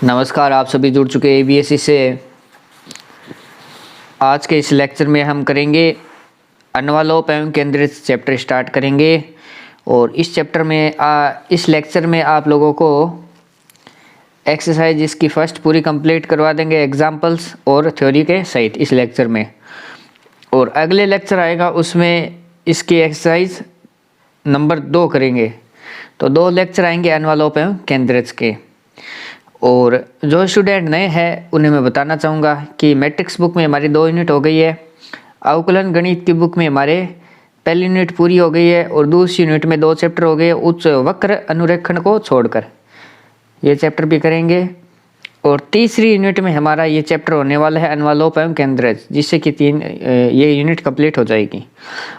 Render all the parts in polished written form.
नमस्कार, आप सभी जुड़ चुके हैं ABSC से। आज के इस लेक्चर में हम करेंगे अन्वालोप एवं केंद्रित चैप्टर स्टार्ट करेंगे। और इस लेक्चर में आप लोगों को एक्सरसाइज इसकी फर्स्ट पूरी कंप्लीट करवा देंगे, एग्जाम्पल्स और थ्योरी के सहित इस लेक्चर में। और अगले लेक्चर आएगा उसमें इसकी एक्सरसाइज नंबर 2 करेंगे। तो 2 लेक्चर आएंगे अन्वालोप एवं केंद्रित के। और जो स्टूडेंट नए हैं उन्हें मैं बताना चाहूँगा कि मैट्रिक्स बुक में हमारी 2 यूनिट हो गई है। अवकलन गणित की बुक में हमारे पहली यूनिट पूरी हो गई है और दूसरी यूनिट में 2 चैप्टर हो गए उच्च वक्र अनुरेखण को छोड़कर, ये चैप्टर भी करेंगे। और तीसरी यूनिट में हमारा ये चैप्टर होने वाला है अन्वालोप एवं केंद्रित, जिससे कि ये यूनिट कंप्लीट हो जाएगी।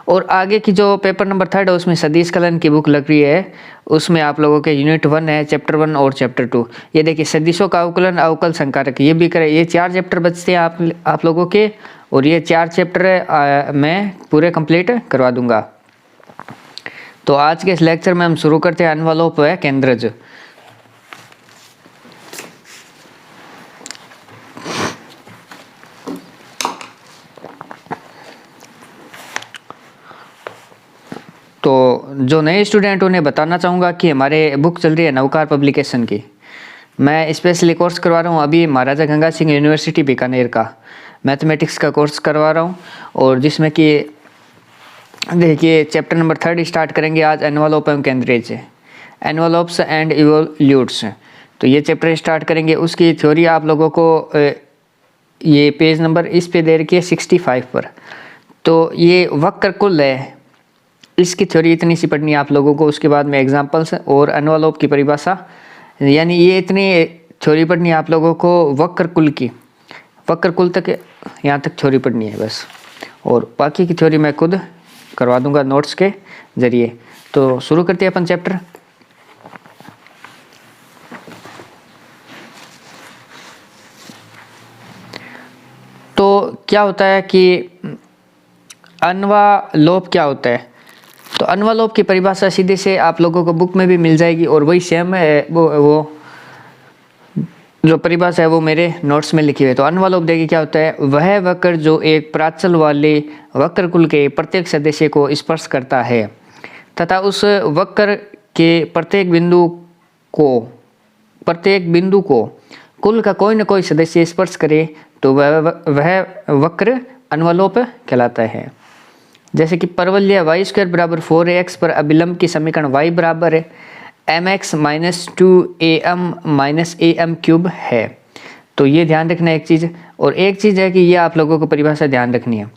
और आगे की जो पेपर नंबर 3 है उसमें सदिश कलन की बुक लग रही है, उसमें आप लोगों के यूनिट 1 है, चैप्टर 1 और चैप्टर 2। ये देखिए सदिशों का अवकलन, अवकल संकारक, ये भी करें। ये 4 चैप्टर बचते हैं आप लोगों के, और ये 4 चैप्टर मैं पूरे कंप्लीट करवा दूंगा। तो आज के इस लेक्चर में हम शुरू करते हैं अन्वालोप व केंद्रित। तो जो नए स्टूडेंट उन्हें बताना चाहूँगा कि हमारे बुक चल रही है नवकार पब्लिकेशन की। मैं स्पेशली कोर्स करवा रहा हूँ अभी महाराजा गंगा सिंह यूनिवर्सिटी बीकानेर का मैथमेटिक्स का कोर्स करवा रहा हूँ। और जिसमें कि देखिए चैप्टर नंबर 3 स्टार्ट करेंगे आज, एनवलप एवं केंद्रित, एनवलप्स एंड इवोल्यूट्स। तो ये चैप्टर स्टार्ट करेंगे। उसकी थ्योरी आप लोगों को ये पेज नंबर इस पे दे रखी है 65 पर। तो ये वक्र कुल है, इसकी थ्योरी इतनी सी पढ़नी है आप लोगों को। उसके बाद में एग्जांपल्स और अन्वालोप की परिभाषा, यानी ये इतनी थ्योरी पढ़नी है आप लोगों को वक्र कुल की, वक्र कुल तक यहाँ तक थ्योरी पढ़नी है बस। और बाकी की थ्योरी मैं खुद करवा दूंगा नोट्स के जरिए। तो शुरू करते हैं अपन चैप्टर। तो क्या होता है कि अन्वालोप क्या होता है? तो अन्वालोप की परिभाषा सीधे से आप लोगों को बुक में भी मिल जाएगी, और वही सेम है वो जो परिभाषा है वो मेरे नोट्स में लिखी हुई है। तो अन्वालोप देखिए क्या होता है, वह वक्र जो एक प्राचल वाले वक्र कुल के प्रत्येक सदस्य को स्पर्श करता है तथा उस वक्र के प्रत्येक बिंदु को कुल का कोई न कोई सदस्य स्पर्श करे तो वह वक्र अन्वालोप कहलाता है। जैसे कि परवलय y² बराबर 4ax पर अभिलंब की समीकरण y बराबर है mx minus 2am minus am cube है। तो ये ध्यान रखना एक चीज़। और एक चीज़ है कि ये आप लोगों को परिभाषा ध्यान रखनी है।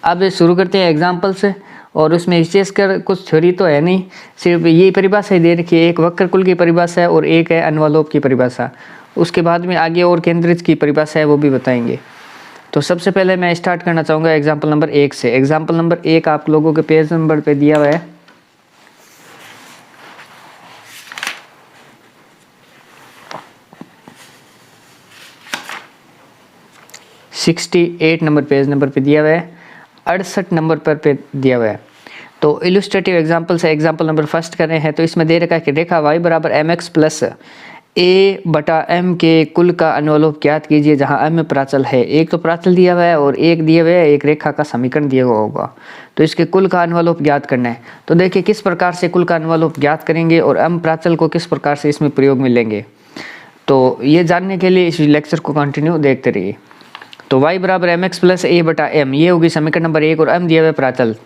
अब शुरू करते हैं एग्जाम्पल से। और उसमें विशेषकर कुछ थ्योरी तो है नहीं, सिर्फ ये परिभाषा ही दे रखी है। एक वक्र कुल की परिभाषा है और एक है अन्वालोप की परिभाषा। उसके बाद में आगे और केंद्रित की परिभाषा है वो भी बताएंगे। तो सबसे पहले मैं स्टार्ट करना चाहूँगा एग्जाम्पल नंबर 1 से। एग्जाम्पल नंबर 1 आप लोगों के पेज नंबर पे दिया हुआ है 68 नंबर पेज नंबर पे दिया हुआ है, 68 नंबर पर पे दिया हुआ है। तो इलस्ट्रेटिव एग्जाम्पल से एग्जाम्पल नंबर फर्स्ट कर रहे हैं। तो इसमें दे रखा है कि रेखा y बराबर mx प्लस a/m के कुल का अन्वालोप ज्ञात कीजिए, जहां m प्राचल है। एक तो प्राचल दिया हुआ है और एक दिया हुआ है एक रेखा का समीकरण दिया हुआ होगा। तो इसके कुल का अन्वालोप ज्ञात करना है। तो देखिए किस प्रकार से कुल का अन्वालोप ज्ञात करेंगे और m प्राचल को किस प्रकार से इसमें प्रयोग में लेंगे। तो ये जानने के लिए इस लेक्चर को कंटिन्यू देखते रहिए। तो y बराबर mx प्लस a/m, ये होगी समीकरण नंबर 1। और m दिया हुआ है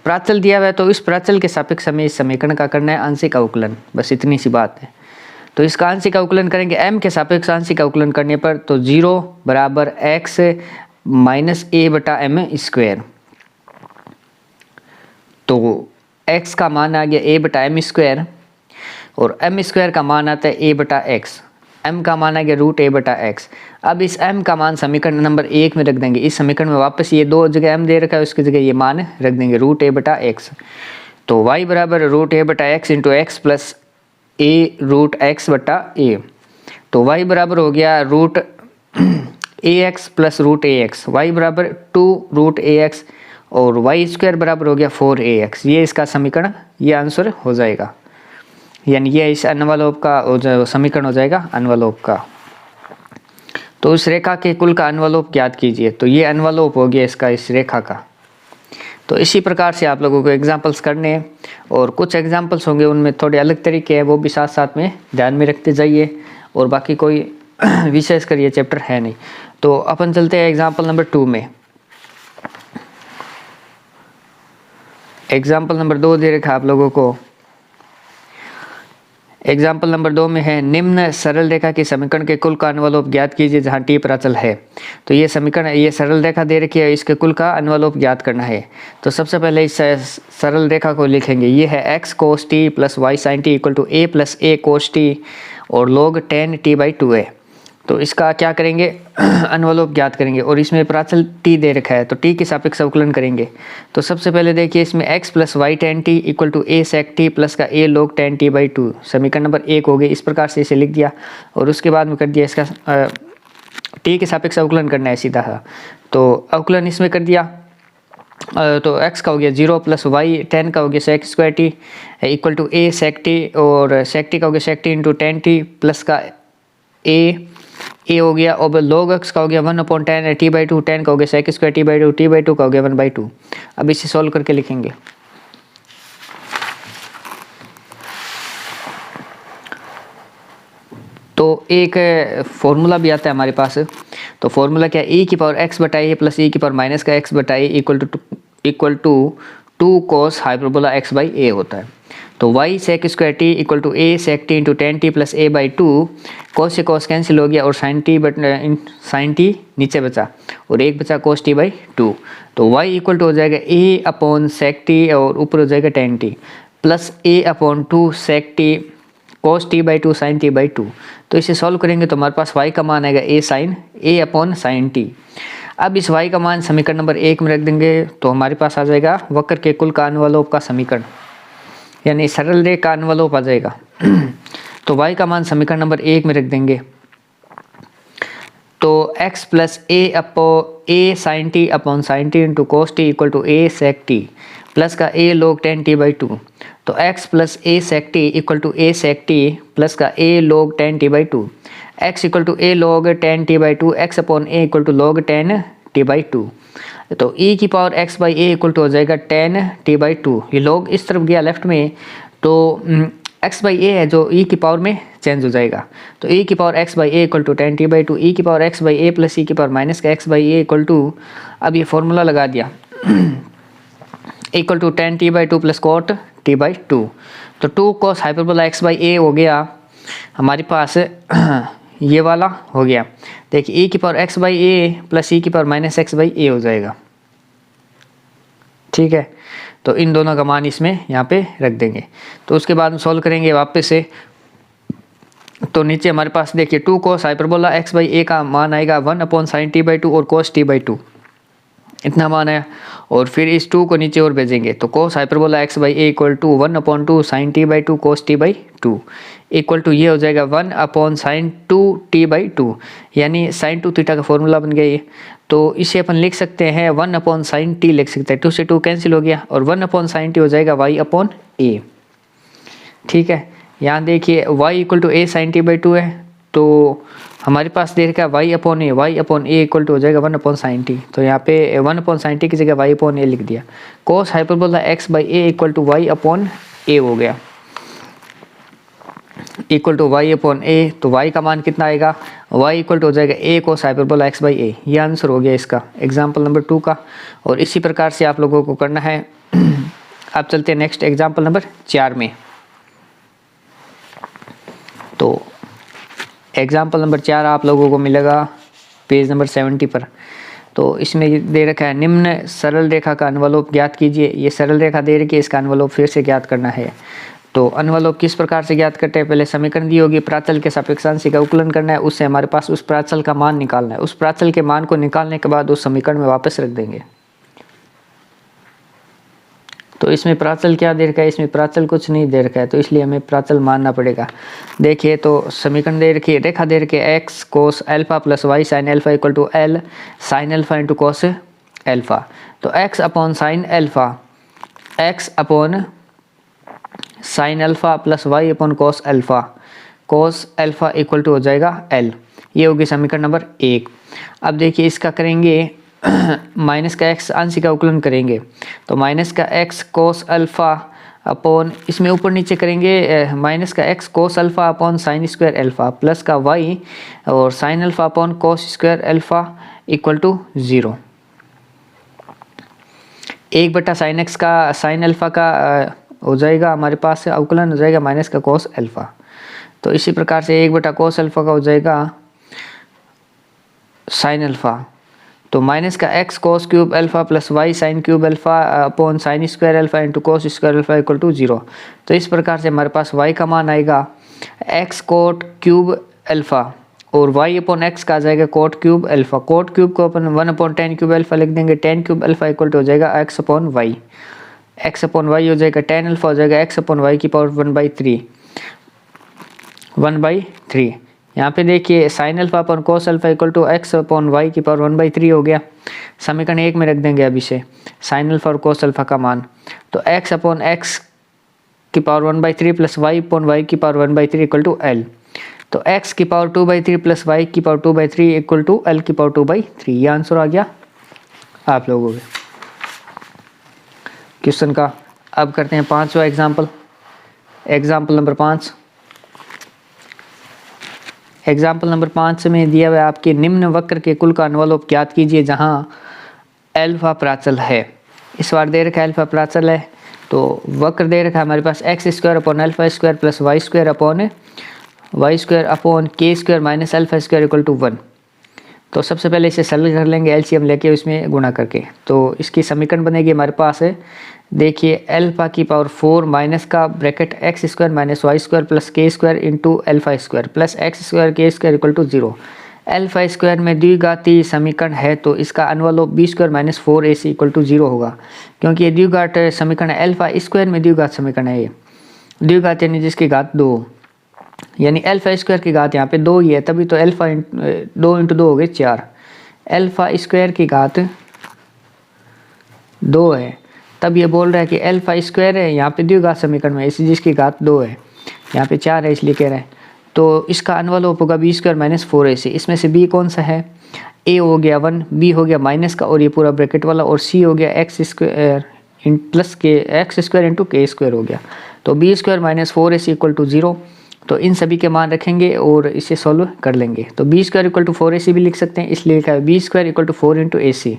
प्राचल दिया हुआ है। तो इस प्राचल के सापेक्ष हमें इस समीकरण का करना है आंशिक अवकलन, बस इतनी सी बात है। तो इसका आंशिक अवकलन करेंगे m के सापेक्ष आंशिक अवकलन करने पर, तो 0 बराबर x माइनस a/m²। तो x का मान आ गया a/m² और m² का मान आता है a/x। m का मान आ गया √a/x। अब इस m का मान समीकरण नंबर 1 में रख देंगे। इस समीकरण में वापस ये 2 जगह m दे रखा है, उसकी जगह ये मान रख देंगे √a/x। तो y बराबर √a/x into x plus a√x/a। तो y बराबर हो गया √ax प्लस √ax, y बराबर 2√ax और y² बराबर हो गया 4ax। ये इसका समीकरण, ये आंसर हो जाएगा। यानी ये इस अन्वालोप का समीकरण हो जाएगा अन्वालोप का। तो उस रेखा के कुल का एनवलप ज्ञात कीजिए। तो ये एनवलप हो गया इसका, इस रेखा का। तो इसी प्रकार से आप लोगों को एग्जाम्पल्स करने हैं, और कुछ एग्जाम्पल्स होंगे उनमें थोड़े अलग तरीके हैं, वो भी साथ साथ में ध्यान में रखते जाइए। और बाकी कोई विशेष कर ये चैप्टर है नहीं। तो अपन चलते हैं एग्जाम्पल नंबर 2 में। एग्जाम्पल नंबर 2 दे रखा आप लोगों को। एग्जाम्पल नंबर 2 में है, निम्न सरल रेखा के समीकरण के कुल का एनवलप ज्ञात कीजिए जहाँ टी प्राचल है। तो ये समीकरण, ये सरल रेखा दे रखी है, इसके कुल का एनवलप ज्ञात करना है। तो सबसे पहले इस सरल रेखा को लिखेंगे। ये है x cos t plus y sine t equal to a plus a cos t और log tan t/2 है। तो इसका क्या करेंगे, एनवलप ज्ञात करेंगे, और इसमें प्राचल t दे रखा है, तो t के सापेक्ष अवकलन करेंगे। तो सबसे पहले देखिए, इसमें x plus y tan t equal to a sec t plus का a log tan t/2 समीकरण नंबर 1 हो गया। इस प्रकार से इसे लिख दिया, और उसके बाद में कर दिया इसका t के सापेक्ष अवकलन करना है सीधा सा। तो अवकलन इसमें कर दिया, तो x का हो गया 0 प्लस वाई टेन का हो गया sec square t equal to a sec t, और sec t का हो गया sec t into tan t plus का a हो गया, और log x का हो गया 1/10 t/2, 10 का हो गया sec स्क्वायर t/2, t/2 का हो गया 1/2। अब इसे सॉल्व करके लिखेंगे। तो एक फॉर्मूला भी आता है हमारे पास। तो फॉर्मूला क्या है, e की पावर x बटा a प्लस e की पावर माइनस का x बटा a equal to 2 cos hyperbola x by a होता है। तो y sec square t equal to a sec t into tan t plus a by 2, cos से cos cancel हो गया, और sin t नीचे बचा, और एक बचा cos t बाई 2। तो y इक्वल टू हो जाएगा a अपॉन sec t, और ऊपर हो जाएगा tan t plus a upon 2 sec t cos t by 2 sin t by 2। तो इसे सॉल्व करेंगे तो हमारे पास y का मान आएगा a अपॉन sin t। अब इस y का मान समीकरण नंबर 1 में रख देंगे, तो हमारे पास आ जाएगा वक्र के कुल का एनवलप का समीकरण, यानी सरल रेखा का एनवलप आ जाएगा। तो y का मान समीकरण नंबर 1 में रख देंगे। तो x plus a sin t upon sin t into cos t equal to a sec t plus का a log tan t/2। तो x plus a sec t equal to a sec t plus का a log tan t/2। x equal to a log tan t/2, x upon a equal to log tan t/2। तो e की power x by a equal to हो जाएगा tan t/2। ये log इस तरफ गया left में, तो x बाई a है जो e की पावर में चेंज हो जाएगा। तो e की power x by a equal to tan t/2, e की power x by a plus e की पावर माइनस का x by a equal to, अब ये फॉर्मूला लगा दिया, equal to tan t/2 plus cot t/2। तो 2 cos hyperbola x by a हो गया हमारे पास, ये वाला हो गया। देखिए e की power x by a plus e की power minus x by a हो जाएगा, ठीक है। तो इन दोनों का मान इसमें यहाँ पे रख देंगे। तो उसके बाद हम सॉल्व करेंगे वापस से। तो नीचे हमारे पास देखिए 2 cos hyperbola x by a का मान आएगा 1/sin t/2 और cos t/2, इतना मान है। और फिर इस 2 को नीचे और भेजेंगे, तो cos hyperbola x by a equal to 1/2 sin t/2 cos t/2 equal to ये हो जाएगा 1/sin 2t/2, यानी sin 2 थीटा का फॉर्मूला बन गया ये। तो इसे अपन लिख सकते हैं 1/sin t लिख सकते हैं, 2 से 2 कैंसिल हो गया, और 1/sin t हो जाएगा y/a, ठीक है। यहाँ देखिए y equal to a sin t/2 है, तो हमारे पास दे रखा है y/a इक्वल टू हो जाएगा 1/sin t। तो यहाँ पे 1/sin t की जगह y/a लिख दिया। cos hyperbola x by a equal to y/a हो गया, इक्वल टू y/a। तो y का मान कितना आएगा, y इक्वल टू हो जाएगा a cos hyperbola x by a। ये आंसर हो गया इसका एग्जाम्पल नंबर 2 का, और इसी प्रकार से आप लोगों को करना है। अब चलते हैं नेक्स्ट एग्जाम्पल नंबर 4 में। तो एग्जाम्पल नंबर 4 आप लोगों को मिलेगा पेज नंबर 70 पर। तो इसमें दे रखा है, निम्न सरल रेखा का एनवलप ज्ञात कीजिए। ये सरल रेखा दे रखी है, इसका एनवलप फिर से ज्ञात करना है। तो एनवलप किस प्रकार से ज्ञात करते हैं, पहले समीकरण दी होगी, प्राचल के सापेक्षांशी का उकलन करना है, उससे हमारे पास उस प्राचल का मान निकालना है। उस प्राचल के मान को निकालने के बाद उस समीकरण में वापस रख देंगे। तो इसमें प्राचल क्या दे रखा है, इसमें प्राचल कुछ नहीं दे रखा है, तो इसलिए हमें प्राचल मानना पड़ेगा। देखिए तो समीकरण दे रखी है, रेखा दे रखी है x cos alpha plus y sin alpha equal to l sin alpha into cos alpha. तो x upon sine alpha, x upon sine alpha plus y upon cos alpha equal to हो जाएगा l। ये होगी समीकरण number 1। अब देखिए इसका करेंगे माइनस का x अंश का अवकलन करेंगे तो माइनस का x कोस अल्फ़ा अपॉन इसमें ऊपर नीचे करेंगे माइनस का x cos alpha upon sine square alpha plus का y और sine alpha upon cos square alpha equal to 0। 1 sine x का साइन अल्फ़ा का हो जाएगा हमारे पास अवकलन हो जाएगा माइनस का कोस अल्फ़ा। तो इसी प्रकार से 1 कोस अल्फ़ा का हो जाएगा साइन अल्फ़ा। तो माइनस का x cos cube alpha plus y sine cube alpha upon sine square alpha into cos square alpha equal to 0। तो इस प्रकार से हमारे पास y का मान आएगा x कोट क्यूब अल्फ़ा और y अपॉन x का आ जाएगा cot cube alpha. Cot cube को अपन 1/10 क्यूब अल्फ़ा लिख देंगे, 10 क्यूब अल्फ़ा इक्वल टू हो जाएगा x upon y। x upon y हो जाएगा 10 अल्फ़ा हो जाएगा x अपॉन y की पावर 1/3। यहाँ पे देखिए sine alpha upon cos alpha equal to x upon y की पावर 1/3 हो गया। समीकरण 1 में रख देंगे अब इसे साइन अल्फ़ा और कोस अल्फ़ा का मान। तो x अपॉन x की power 1/3 plus y upon y की पावर 1/3 इक्वल टू l। तो x की पावर 2/3 प्लस y की पावर 2/3 इक्वल टू l की पावर 2/3। ये आंसर आ गया आप लोगों के क्वेश्चन का। अब करते हैं 5वां example. Example number 5। Example number 5 में दिया हुआ है आपके निम्न वक्र के कुल का अनुलोप ज्ञात कीजिए जहां अल्फा प्राचल है। इस बार दे रखा है अल्फा प्राचल है तो वक्र दे रखा है हमारे पास x square upon alpha square plus y square upon k square minus alpha square equal to 1। तो सबसे पहले इसे सरल कर लेंगे एलसीएम लेके उसमें गुणा करके। तो इसकी समीकरण बनेगी हमारे पास है देखिए अल्फा की पावर 4 माइनस का bracket x square minus y square plus k square into alpha square plus x square k square equal to 0। Alpha square में द्विघाती समीकरण है तो इसका अनुलोप b square minus 4ac equal to 0 होगा क्योंकि ये द्विघात समीकरण है। अल्फा स्क्वायर में द्विघात समीकरण है, ये द्विघात यानी जिसकी घात 2 यानी अल्फा स्क्वायर की घात यहाँ पे 2 ही है, तभी तो अल्फा 2 इंटू 2 हो गए 4। अल्फा स्क्वायर की घात 2 है तब ये बोल रहा है कि अल्फा स्क्वायर है यहाँ पे द्विघात समीकरण में इसी जिसकी घात 2 है, यहाँ पे 4 है इसलिए कह रहे हैं। तो इसका अनुलोप होगा बी स्क्वायर माइनस 4ac। इसमें से बी कौन सा है, ए हो गया 1, बी हो गया माइनस का और ये पूरा ब्रैकेट वाला, और सी हो गया x square plus k x square into k square हो गया। तो b square minus 4ac equal to 0। तो इन सभी के मान रखेंगे और इसे सॉल्व कर लेंगे। तो b square equal to 4ac भी लिख सकते हैं, इसलिए लिखा है b square equal to 4 into ac।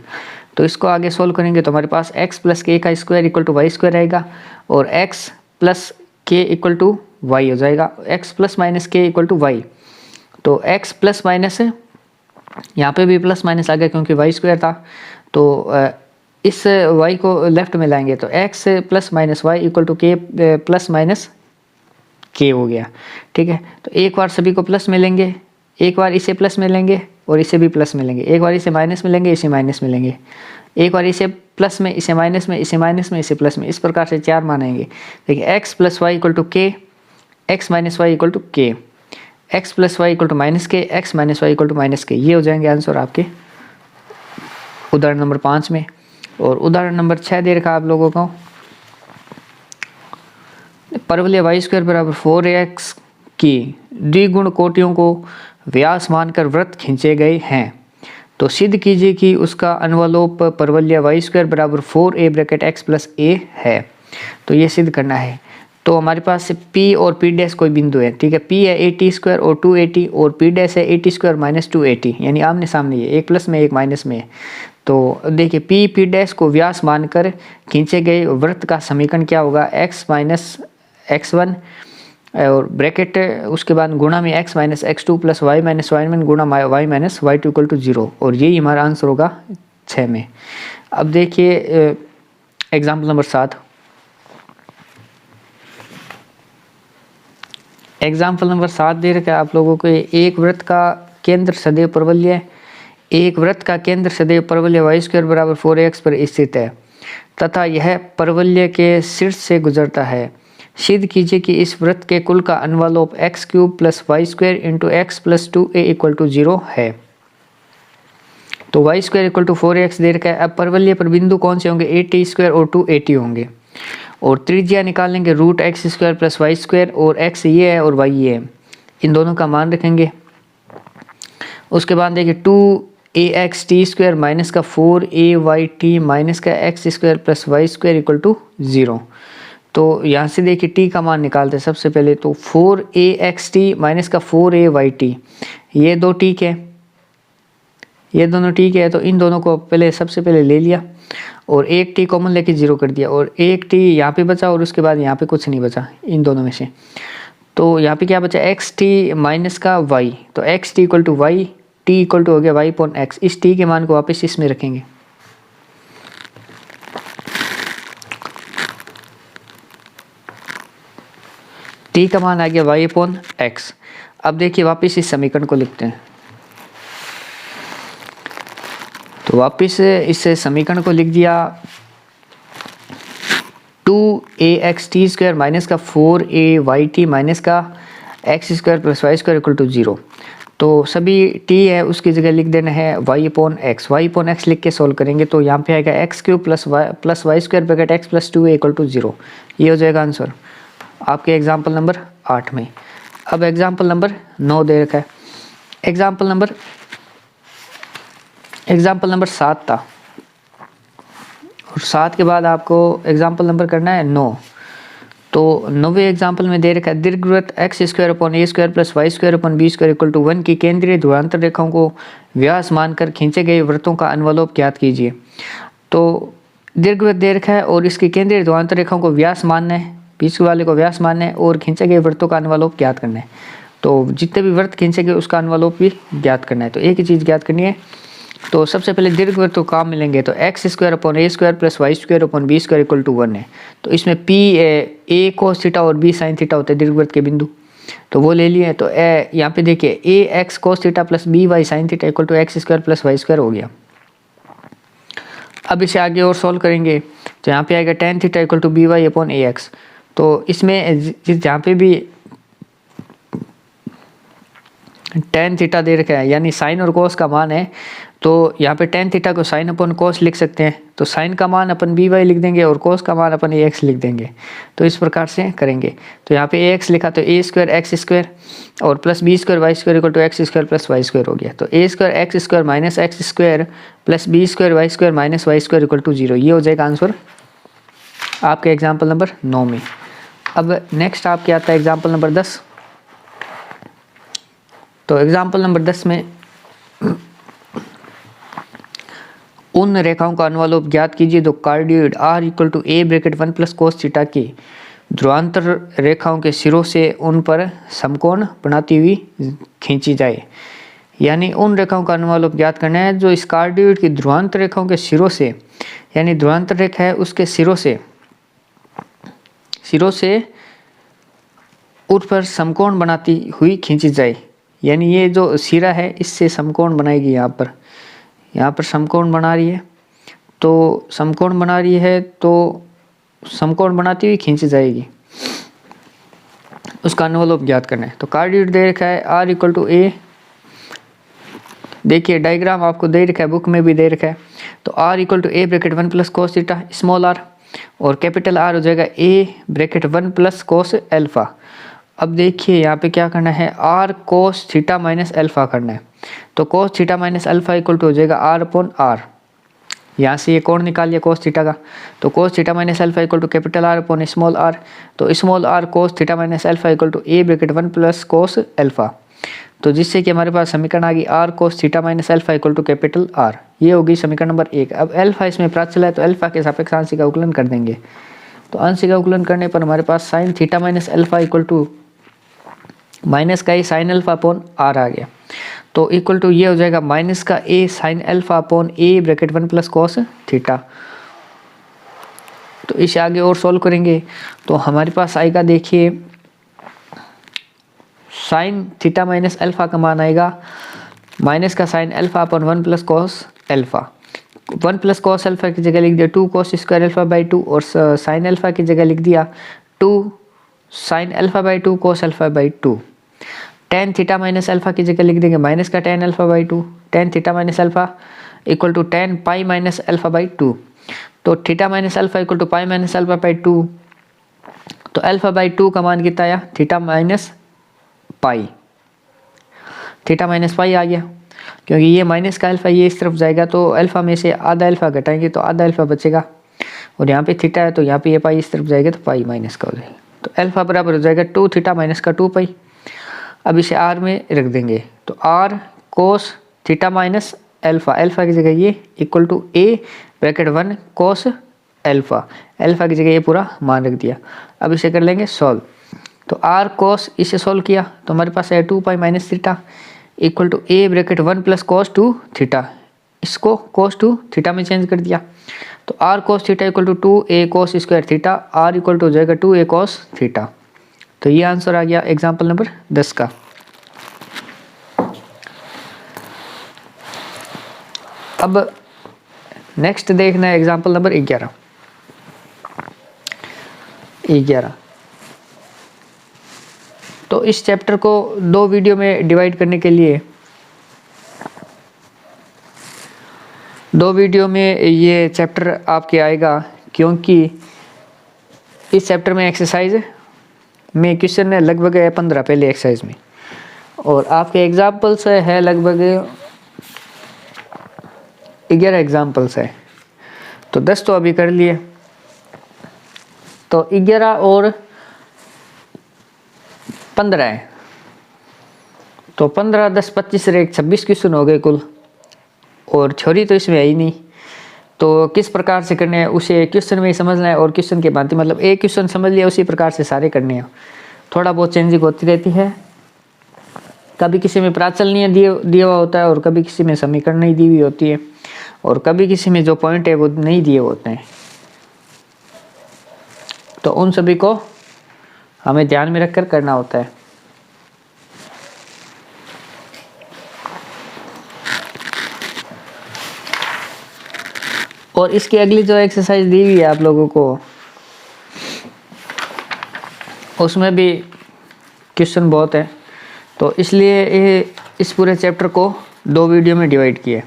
तो इसको आगे सॉल्व करेंगे तो हमारे पास x प्लस के का square equal to y square रहेगा और x plus k equal to y हो जाएगा। x plus minus k equal to y, तो x प्लस माइनस यहाँ पे भी प्लस माइनस आ गया क्योंकि वाई स्क्वायर था। तो इस y को लेफ्ट में लाएंगे तो x plus minus y equal to k plus minus k हो गया। ठीक है, तो एक बार सभी को प्लस में लेंगे, एक बार इसे प्लस में लेंगे और इसे भी प्लस में लेंगे, एक बार इसे माइनस में लेंगे इसे माइनस में लेंगे, एक बार इसे प्लस में इसे माइनस में इसे माइनस में इसे प्लस में, इस प्रकार से 4 मान आएंगे। देखिए x plus y equal to k, x minus y equal to k, x plus y equal to minus k, x minus y equal to minus k. ये हो जाएंगे आंसर आपके उदाहरण नंबर 5 में। और उदाहरण नंबर 6 दे रखा आप लोगों को, परवलय वाई स्क्वायर बराबर 4x की द्विगुण कोटियों को व्यास मानकर वृत्त खींचे गए हैं तो सिद्ध कीजिए कि उसका अनुलोप परवलय वाई स्क्वायर बराबर 4a bracket x plus a है। तो ये सिद्ध करना है। तो हमारे पास p और p डैश कोई बिंदु है। ठीक है, p है at स्क्वायर और 2at और p डैश है at स्क्वायर माइनस 2at, यानी आमने सामने ये एक प्लस में एक माइनस में। तो देखिए p डैश को व्यास मानकर खींचे गए वृत्त का समीकरण क्या होगा, x माइनस x1 और ब्रैकेट उसके बाद गुणा में x minus x2 plus y minus y1 गुणा Y minus y2 equal to 0। और यही हमारा आंसर होगा 6 में। अब देखिए एग्जाम्पल नंबर 7। एग्जाम्पल नंबर 7 दे रखा है आप लोगों को, एक वृत्त का केंद्र सदैव परवलय, एक वृत्त का केंद्र सदैव परवलय वाई स्क्वायर बराबर 4x पर स्थित है तथा यह परवलय के शीर्ष से गुजरता है। सिद्ध कीजिए कि इस वृत्त के कुल का अनुलोप x cube plus y square into x plus 2a equal to 0 है। तो y square equal to 4x दे रखा है। अब परवलय पर बिंदु कौन से होंगे, at स्क्वायर और 2at होंगे और त्रिज्या निकालेंगे root x square plus y square और x ये है और y ये है, इन दोनों का मान रखेंगे। उसके बाद देखिए 2axt² माइनस का 4ayt माइनस का x² plus y² equal to 0। तो यहाँ से देखिए t का मान निकालते हैं सबसे पहले। तो 4axt माइनस का 4ayt, ये दो ठीक है, ये दोनों ठीक है। तो इन दोनों को पहले सबसे पहले ले लिया और एक t कॉमन लेके 0 कर दिया और एक t यहाँ पे बचा और उसके बाद यहाँ पे कुछ नहीं बचा इन दोनों में से। तो यहाँ पे क्या बचा xt माइनस का y, तो xt equal to y, t equal to हो गया y अपॉन x। इस t के मान को वापस इसमें रखेंगे। t का मान आ गया y अपॉन x। अब देखिए वापस इस समीकरण को लिखते हैं। तो वापस इस समीकरण को लिख दिया 2axt² माइनस का 4ayt माइनस का x² plus y² equal to 0। तो सभी t है उसकी जगह लिख देना है y upon x। y upon x लिख के सोल्व करेंगे तो यहाँ पे आएगा x³ plus y² bracket x plus 2a equal to 0। ये हो जाएगा आंसर आपके एग्जाम्पल नंबर 8 में। अब एग्जाम्पल नंबर 9 दे रखा है। एग्जाम्पल नंबर 7 था और 7 के बाद आपको एग्जाम्पल नंबर करना है 9। तो 9वें एग्जाम्पल में दे रखा है दीर्घवृत्त x² upon a² plus y² upon b² equal to 1 की केंद्रीय ध्रुवांतर रेखाओं को व्यास मानकर खींचे गए वृत्तों का अनवलोप ज्ञात कीजिए। तो दीर्घवृत्त दे रखा है और इसकी केंद्रीय ध्रुवांतर रेखाओं को व्यास मानना है, बीच वाले को व्यास मानना है और खींचे गए वृत्तों का अनवलोप ज्ञात करना है। तो जितने भी वृत्त खींचे गए उसका अनवलोप भी ज्ञात करना है। तो एक ही चीज़ ज्ञात करनी है। तो सबसे पहले दीर्घवृत्त को काम मिलेंगे तो x² upon a² plus y² upon b² equal to 1 है। तो इसमें p a cos थीटा और b sin थीटा होते हैं दीर्घवृत्त के बिंदु, तो वो ले लिए। तो यहाँ पे देखिए ax cos theta plus by sin theta equal to x² plus y² हो गया। अब इसे आगे और सॉल्व करेंगे तो यहाँ पे आएगा tan theta equal to by upon ax। तो इसमें जहाँ पे भी tan थीटा दे रखा है यानी साइन और कोस का मान है, तो यहाँ पे tan थीटा को साइन अपन कोस लिख सकते हैं। तो साइन का मान अपन by लिख देंगे और कोस का मान अपन ax लिख देंगे। तो इस प्रकार से करेंगे। तो यहाँ पे ax लिखा तो a² x² और plus b² y² equal to x² plus y² हो गया। तो a² x² minus x² plus b² y² minus y² equal to 0। ये हो जाएगा आंसर आपके एग्जाम्पल नंबर 9 में। अब नेक्स्ट आपके आता है एग्जाम्पल नंबर 10। तो एग्जाम्पल नंबर 10 में उन रेखाओं का अनुवलोप ज्ञात कीजिए तो cardioid r equal to a bracket 1 plus cos theta की ध्रुवांतर रेखाओं के सिरों से उन पर समकोण बनाती हुई खींची जाए। यानी उन रेखाओं का अनुवलोप ज्ञात करना है जो इस कार्डियोइड की ध्रुवांतर रेखाओं के सिरों से, यानी ध्रुवांतर रेखा है उसके सिरों से उस पर समकोण बनाती हुई खींची जाए। यानी ये जो सिरा है इससे समकोण बनाएगी, यहाँ पर समकोण बना रही है, तो समकोण बना रही है तो समकोण बनाती हुई खींची जाएगी, उसका अनुवलोप ज्ञात करना है। तो कार्डियोइड दे रखा है r इक्वल टू a। देखिए डायग्राम आपको दे रखा है, बुक में भी दे रखा है। तो r equal to a bracket 1 plus cos theta small r और कैपिटल R हो जाएगा a bracket 1 plus cos alpha. अब देखिए यहाँ पे क्या करना है, r cos theta minus alpha करना है। तो cos theta minus alpha equal to हो जाएगा r अपॉन r। यहाँ से ये कोण निकाल लिया कोस थीटा का। तो cos theta minus alpha equal to capital R upon small r। तो small r cos theta minus alpha equal to a bracket 1 plus cos alpha. तो जिससे कि हमारे पास समीकरण आ गई r cos theta minus alpha equal to capital R। ये होगी समीकरण नंबर 1। अब अल्फा इसमें प्राचल है तो अल्फा के सापेक्ष आंशिक अवकलन कर देंगे। तो आंशिक अवकलन करने पर हमारे पास sine theta minus alpha equal to minus का a sine alpha upon r आ गया। तो इक्वल टू ये हो जाएगा माइनस का a sign alpha upon a bracket 1 plus cos theta. तो इसे आगे और सॉल्व करेंगे तो हमारे पास आएगा, देखिए साइन थीटा माइनस अल्फा का मान आएगा माइनस का sine alpha upon 1 plus cos alpha. 1 plus cos alpha की जगह लिख दिया 2 कोस स्क्वायर अल्फा बाई 2 और साइन अल्फा की जगह लिख दिया 2 sine alpha by 2 cos alpha by 2। Tan theta minus alpha की जगह लिख देंगे माइनस का tan alpha by 2। Tan theta minus alpha equal to tan pi minus alpha by 2। तो theta minus alpha equal to pi minus alpha by 2। तो alpha by 2 का मान कितना आया, theta minus pi, theta minus pi आ गया। क्योंकि ये माइनस का अल्फ़ा ये इस तरफ जाएगा तो अल्फ़ा में से आधा अल्फ़ा घटाएंगे तो आधा अल्फ़ा बचेगा, और यहाँ पे थीटा है तो यहाँ पे ये पाई इस तरफ जाएगा तो पाई माइनस का हो जाएगा, तो अल्फ़ा बराबर हो जाएगा 2 थीटा माइनस का 2 पाई। अब इसे आर में रख देंगे तो r cos theta minus alpha, alpha की जगह ये equal to a bracket 1 cos alpha, alpha की जगह ये पूरा मान रख दिया। अब इसे कर लेंगे सॉल्व, तो आर कोस इसे सॉल्व किया तो हमारे पास है 2 pi minus theta equal to a bracket 1 plus cos 2 theta, इसको कोस 2 थीटा में चेंज कर दिया तो r cos theta equal to 2 a cos square theta, r equal to हो जाएगा 2 ए कोस थीटा। तो ये आंसर आ गया एग्जाम्पल नंबर 10 का। अब नेक्स्ट देखना है एग्जाम्पल नंबर 11। तो इस चैप्टर को 2 वीडियो में डिवाइड करने के लिए 2 वीडियो में ये चैप्टर आपके आएगा, क्योंकि इस चैप्टर में एक्सरसाइज में क्वेश्चन है लगभग है 15 पहले एक्सरसाइज में, और आपके एग्जाम्पल्स है लगभग 11 एग्जाम्पल्स है। तो 10 तो अभी कर लिए, तो 11 और 15 है, तो 15 10 25 से 26 क्वेश्चन हो गए कुल, और थ्योरी तो इसमें है ही नहीं। तो किस प्रकार से करने हैं उसे क्वेश्चन में ही समझना है, और क्वेश्चन के भांति मतलब एक क्वेश्चन समझ लिया उसी प्रकार से सारे करने हैं। थोड़ा बहुत चेंजिंग होती रहती है, कभी किसी में प्राचल नहीं दिया हुआ होता है, और कभी किसी में समीकरण नहीं दी हुई होती है, और कभी किसी में जो पॉइंट है वो नहीं दिए होते हैं। तो उन सभी को हमें ध्यान में रखकर करना होता है। और इसकी अगली जो एक्सरसाइज दी हुई है आप लोगों को, उसमें भी क्वेश्चन बहुत है, तो इसलिए इस पूरे चैप्टर को 2 वीडियो में डिवाइड किया।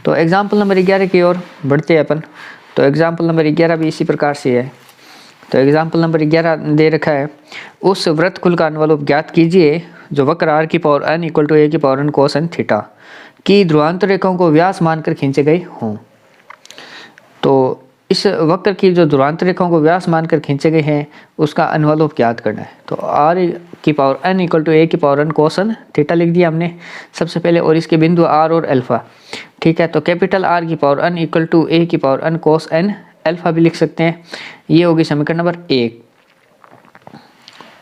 तो एग्जाम्पल नंबर 11 की ओर बढ़ते हैं अपन। तो एग्जाम्पल नंबर 11 भी इसी प्रकार से है। तो एग्जाम्पल नंबर 11 दे रखा है, उस वृत्तखंड का अनुवलुप ज्ञात कीजिए जो वक्र आर की power n equal to a की power n cos n theta की ध्रुवांतर रेखाओं को व्यास मानकर खींचे गए हों। तो इस वक्र की जो ध्रुवांतर रेखाओं को व्यास मानकर खींचे गए हैं उसका अनुवलुप ज्ञात करना है। तो आर की power n equal to a की power n cos n theta लिख दिया हमने सबसे पहले, और इसके बिंदु आर और अल्फा, ठीक है। तो कैपिटल आर की power n equal to a की power n cos n alpha भी लिख सकते हैं। ये होगी समीकरण नंबर 1।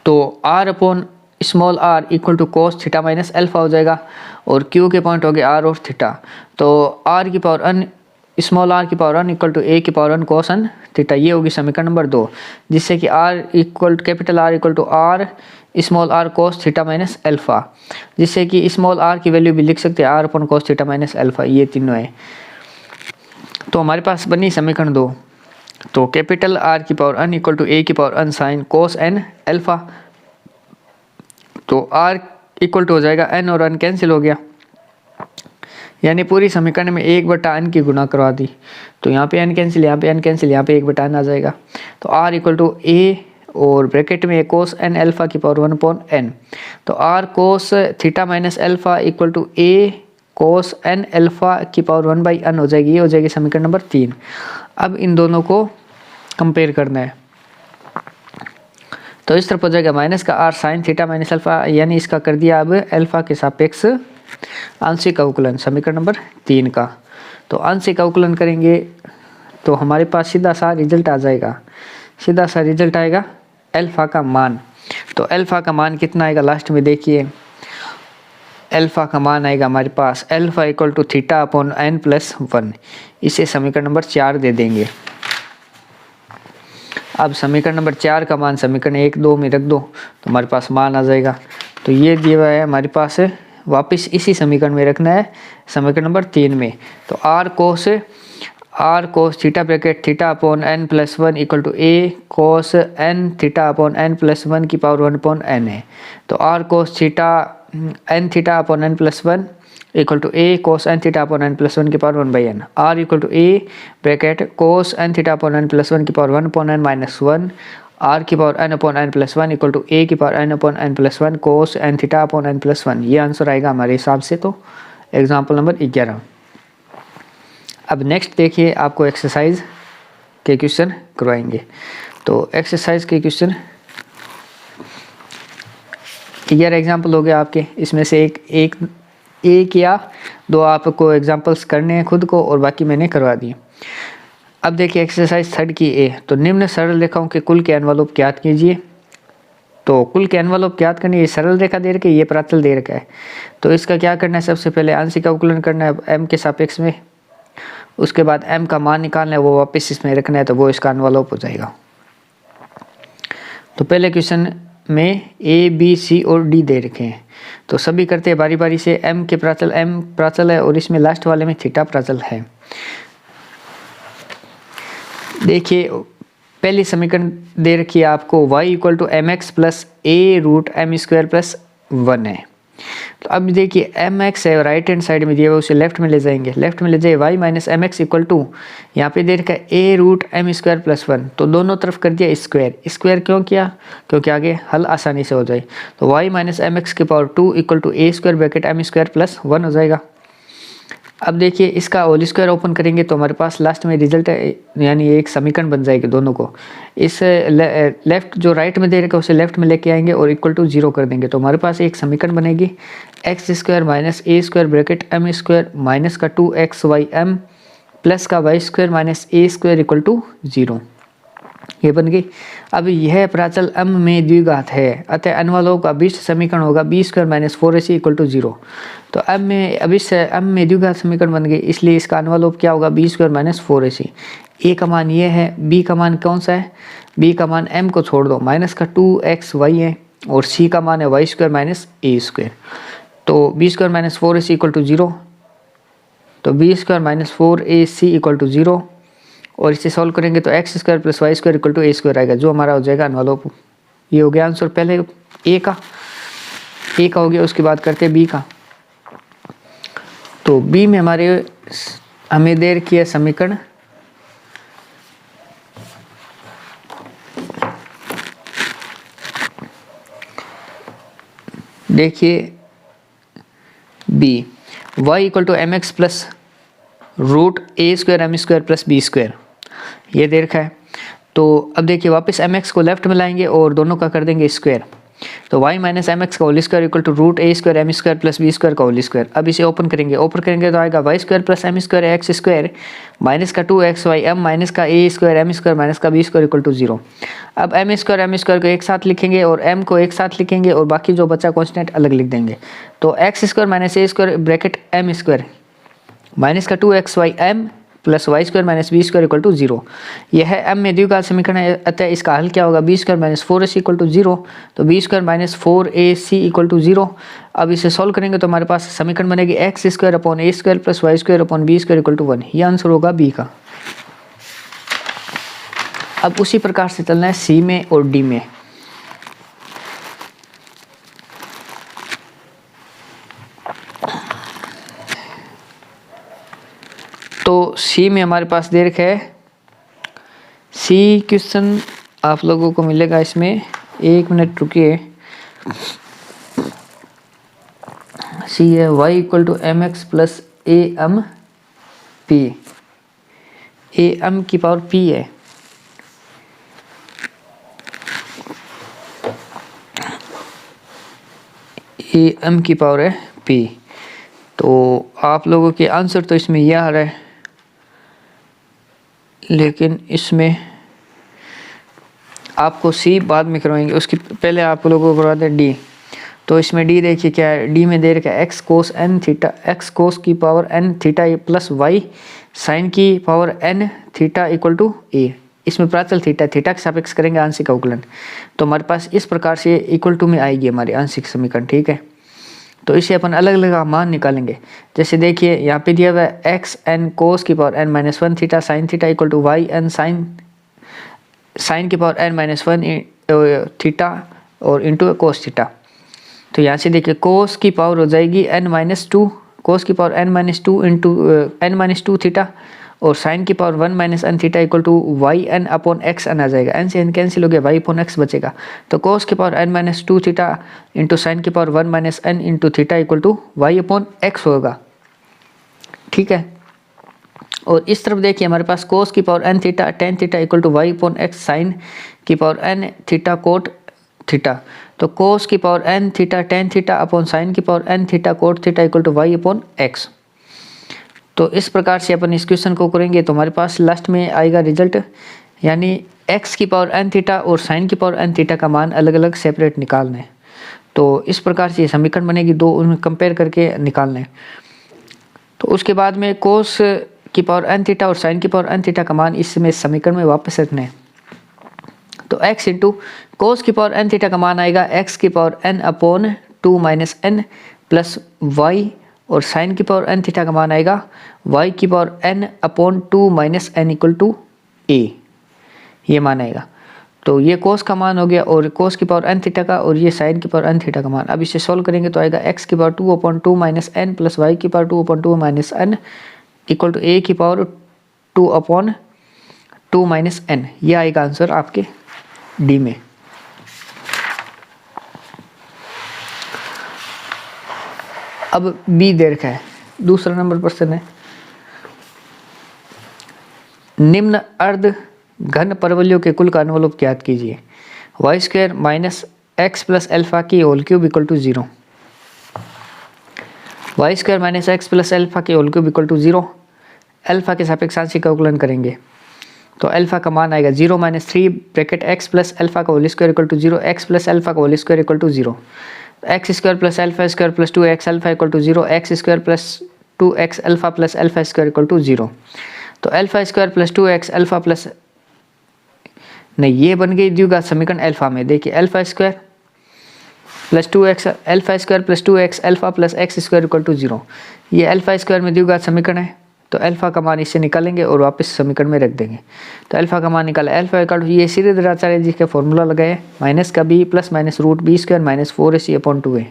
तो r upon small are equal to cos theta minus alpha हो जाएगा, और क्यू के पॉइंट हो गए आर और थीटा। तो आर की पावर n स्मॉल आर की power n equal to a की power n cos n theta, ये होगी समीकरण नंबर 2, जिससे कि r equal capital are equal to r small are cos theta minus alpha, जिससे कि स्मॉल आर की वैल्यू भी लिख सकते हैं r upon cos theta minus alpha, ये तीनों है। तो हमारे पास बनी समीकरण 2। तो कैपिटल आर की power n equal to a की power n sine cos n alpha, तो आर इक्वल टू हो जाएगा n और n कैंसिल हो गया, यानी पूरी समीकरण में 1/n की गुणा करवा दी। तो यहाँ पे n कैंसिल, यहाँ पे n कैंसिल, यहाँ पे 1/n आ जाएगा। तो r इक्वल टू ए और ब्रैकेट में कोस n अल्फा की पावर 1/n। तो r cos theta minus alpha equal to a cos n alpha की पावर 1/n हो जाएगी, ये हो जाएगी समीकरण नंबर 3। अब इन दोनों को कंपेयर करना है, तो इस तरफ हो जाएगा माइनस का r sine theta minus alpha, यानी इसका कर दिया अब अल्फा के सापेक्ष आंशिक अवकलन, समीकरण नंबर 3 का। तो आंशिक अवकलन करेंगे तो हमारे पास सीधा सा रिजल्ट आ जाएगा, सीधा सा रिजल्ट आएगा अल्फा का मान। तो अल्फा का मान कितना आएगा लास्ट में देखिए, अल्फा का मान आएगा हमारे पास alpha equal to theta upon n plus 1, इसे समीकरण नंबर 4 दे देंगे। अब समीकरण नंबर 4 का मान समीकरण 1 2 में रख दो तो हमारे पास मान आ जाएगा। तो ये दिया हुआ है हमारे पास, वापस इसी समीकरण में रखना है समीकरण नंबर 3 में। तो r cos theta bracket theta upon n plus 1 equal to a cos n theta upon n plus 1 की पावर 1/n है। तो r cos theta n theta upon n plus 1 equal to a cos n theta upon n plus 1 की power 1/n, r equal to a bracket cos n theta upon n plus 1 की power 1/n minus 1, r की power n upon n plus 1 equal to a की power n upon n plus 1 cos n theta upon n plus 1। ये answer आएगा हमारे हिसाब से तो example number 11। अब नेक्स्ट देखिए, आपको एक्सरसाइज के क्वेश्चन करवाएंगे। तो एक्सरसाइज के क्वेश्चन 11 एग्जाम्पल हो गए आपके, इसमें से एक या दो आपको एग्जाम्पल्स करने हैं खुद को और बाकी मैंने करवा दिए। अब देखिए एक्सरसाइज 3 की ए, तो निम्न सरल रेखाओं के कुल के एनवलप ज्ञात कीजिए। तो कुल के एनवलप ज्ञात करनी, ये सरल रेखा दे रखी है, ये प्राचल दे रखा है। तो इसका क्या करना है, सबसे पहले आंशिक अवकलन करना है एम के सापेक्ष में, उसके बाद एम का मान निकालना है, वो वापस इसमें रखना है, तो वो इसका एनवलप हो जाएगा। तो पहले क्वेश्चन में ए बी सी और डी दे रखे हैं, तो सभी करते हैं बारी बारी से। एम के प्राचल, एम प्राचल है और इसमें लास्ट वाले में थीटा प्राचल है। देखिए पहली समीकरण दे रखी है आपको y equal to m x plus a root m square plus 1 है। तो अब देखिए एम एक्स है, राइट हैंड साइड में दिया हुआ, उसे लेफ्ट में ले जाएंगे, लेफ्ट में ले जाए y minus m x equal to, यहाँ पे दे रखा है a root m square plus 1, तो दोनों तरफ कर दिया स्क्वायर। स्क्वायर क्यों किया, क्योंकि आगे हल आसानी से हो जाए। तो y माइनस एम एक्स की power 2 equal to a square bracket m square plus 1 हो जाएगा। अब देखिए इसका होल स्क्वायर ओपन करेंगे तो हमारे पास लास्ट में रिजल्ट यानी एक समीकरण बन जाएगी दोनों को। इस लेफ्ट जो राइट में दे रखा है उसे लेफ्ट में लेके आएंगे और इक्वल टू 0 कर देंगे, तो हमारे पास एक समीकरण बनेगी x square minus a square bracket m square minus का 2xy m प्लस का y square minus a square equal to 0, ये बन गई। अब यह प्राचल m में द्विघात है, अतः एनवलप का अभिष्ट समीकरण होगा b square minus 4ac equal to 0। तो m में अभिष्ट m में द्विघात समीकरण बन गई, इसलिए इसका एनवलप क्या होगा बी स्क्वायर माइनस 4ac। ए का मान ये है, बी का मान कौन सा है, बी का मान m को छोड़ दो, माइनस का 2xy है, और c का मान है y square minus a square. तो b square minus 4ac equal to 0, तो b square minus 4ac equal to 0, और इसे सॉल्व करेंगे तो x square plus y square equal to a square आएगा, जो हमारा हो जाएगा एनवलप। ये हो गया आंसर पहले ए का हो गया। उसके बाद करते हैं बी का। तो बी में हमें दे रखी है समीकरण देखिए b y equal to m x plus root a square m square plus b square, ये दे रखा है। तो अब देखिए वापस एम एक्स को लेफ्ट में लाएंगे और दोनों का कर देंगे स्क्वायर, तो y माइनस एम एक्स का whole square equal to root a square m square plus b square का होल स्क्वायर। अब इसे ओपन करेंगे तो आएगा y square plus m square x square minus का 2xy m माइनस का a square m square minus का b square equal to 0। अब एम स्क्वायर को एक साथ लिखेंगे और m को एक साथ लिखेंगे और बाकी जो बचा कॉन्स्टेंट अलग लिख देंगे। तो x square minus a square bracket m square minus का 2xy m plus y square minus b square equal to 0। यह है m में द्विघात समीकरण है, अतः इसका हल क्या होगा b square minus 4ac equal to 0। तो b square minus 4ac equal to 0। अब इसे सॉल्व करेंगे तो हमारे पास समीकरण बनेगी x square upon a square plus y square upon b square equal to 1। ये आंसर होगा बी का। अब उसी प्रकार से चलना है सी में और डी में। तो सी में हमारे पास दे रखा है, सी क्वेश्चन आप लोगों को मिलेगा इसमें, एक मिनट रुकिए। सी है y equal to m x plus a m p, a m की पावर p है, ए एम की पावर है p। तो आप लोगों के आंसर तो इसमें यह आ रहा है, लेकिन इसमें आपको सी बाद में करवाएंगे, उसकी पहले आप लोगों को करवा दें डी। तो इसमें डी देखिए क्या है, डी में दे रखा है x cos n theta, x cos की power n theta plus y sine की power n theta equal to a. इसमें प्राचल थीटा के सापेक्ष करेंगे आंशिक अवकलन, तो हमारे पास इस प्रकार से इक्वल टू में आएगी हमारी आंशिक समीकरण, ठीक है। तो इसे अपन अलग अलग मान निकालेंगे। जैसे देखिए यहाँ पे दिया हुआ है एक्स एन कोस की power n minus 1 theta sine theta equal to y n sine की पावर एन माइनस 1 थीटा और इंटू कोस थीटा। तो यहाँ से देखिए कोस की पावर हो जाएगी एन माइनस 2, कोस की power n minus 2 into n minus 2 theta, और साइन की power 1 minus n theta equal to y n upon x n आ जाएगा। एन से एन कैंसिल हो गया, वाई अपॉन एक्स बचेगा। तो कोस की power n minus 2 theta into sine की power 1 minus n into theta equal to y upon x होगा। ठीक है। और इस तरफ देखिए हमारे पास कोस की power n theta tan theta equal to y upon x sine की power n theta cot theta. तो कोस की power n theta tan theta upon sine की power n theta cot theta equal to y upon x. तो इस प्रकार से अपन इस question को करेंगे तो हमारे पास लास्ट में आएगा रिजल्ट, यानी x की पावर n थीटा और साइन की पावर n थीटा का मान अलग अलग सेपरेट निकालना है। तो इस प्रकार से ये समीकरण बनेगी, दो उन्हें कंपेयर करके निकालना है। तो उसके बाद में कोस की पावर n थीटा और साइन की पावर n थीटा का मान इसमें समीकरण में वापस रखना है। तो x इंटू कोस की पावर n थीटा का मान आएगा x की power n upon 2 minus n plus y, और साइन की पावर n थीटा का मान आएगा y की power n upon 2 minus n equal to a, ये मान आएगा। तो ये कोस का मान हो गया और कोस की पावर n थीटा का, और ये साइन की पावर n थीटा का मान। अब इसे सॉल्व करेंगे तो आएगा x की power 2 upon 2 minus n plus y की power 2 upon 2 minus n equal to a की पावर 2 अपॉन 2 माइनस n। ये आएगा आंसर आपके डी में। अब बी दे रखा है, दूसरा नंबर प्रश्न है, निम्न अर्ध घन परवलयों के कुल का अनुलोप ज्ञात कीजिए। Y square minus x plus alpha की whole cube equal to 0। Y square minus x plus alpha की whole cube equal to 0। Alpha के सापेक्ष आंशिक का अवकलन करेंगे तो एल्फा का मान आएगा 0 minus 3 bracket x plus alpha का whole square equal to 0, x plus alpha का whole square equal to 0। X square plus alpha square plus 2 x alpha equal to 0, x square plus 2 x alpha plus alpha square equal to 0। तो alpha square plus 2 x alpha plus, नहीं ये बन गई द्विघात समीकरण alpha में। देखिए alpha square plus 2 x alpha square plus 2 x alpha plus x square equal to 0, ये एल्फा स्क्वायर में द्विघात समीकरण है। तो एल्फा का मान इससे निकालेंगे और वापस समीकरण में रख देंगे। तो एल्फा का मान निकाला, एल्फा इक्वल टू ये श्रीधराचार्य जी का फॉर्मूला लगाए, माइनस का b plus minus root b square minus 4ac upon 2a।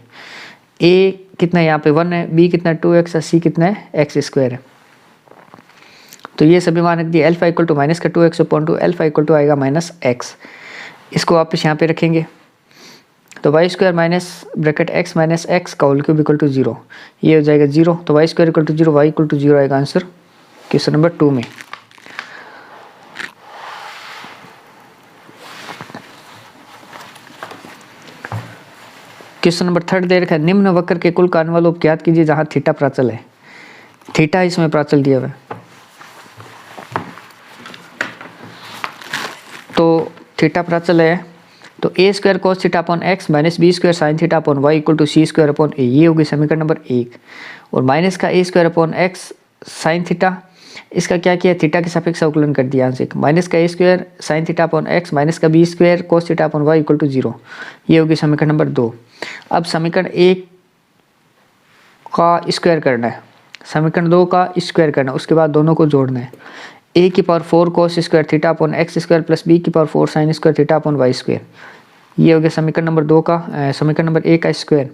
A कितना है यहाँ पे 1 है, बी कितना 2x है, सी कितना है एक्स स्क्वायर है। तो ये सभी मान रख दिए। एल्फा इक्वल टू माइनस का 2x upon 2, alpha equal to आएगा माइनस एक्स। इसको वापस यहाँ पे रखेंगे तो y square minus bracket x minus x का होल क्यूब इक्वल टू 0, ये हो जाएगा 0। तो y square equal to 0, y equal to 0 आएगा आंसर क्वेश्चन नंबर 2 में। क्वेश्चन नंबर 3 दे रखा है, निम्न वक्र के कुल का अनुलोप ज्ञात कीजिए जहां थीटा प्राचल है। थीटा इसमें प्राचल दिया हुआ है, तो थीटा प्राचल है तो a square cos theta upon x minus b square sine theta upon y equal to c square upon a, ये होगी समीकरण नंबर 1। और माइनस का a square upon x sine theta, इसका क्या किया, थीटा के सापेक्ष अवकलन कर दिया आंशिक। माइनस का a square sine theta upon x minus का b square cos theta upon y equal to 0, ये होगी समीकरण नंबर 2। अब समीकरण 1 का स्क्वायर करना है, समीकरण 2 का स्क्वायर करना है, उसके बाद दोनों को जोड़ना है। ए की power 4 cos square theta upon x square plus b की power 4 sine square theta upon y square, ये हो गया समीकरण नंबर 2 का समीकरण नंबर 1 का स्क्वायर।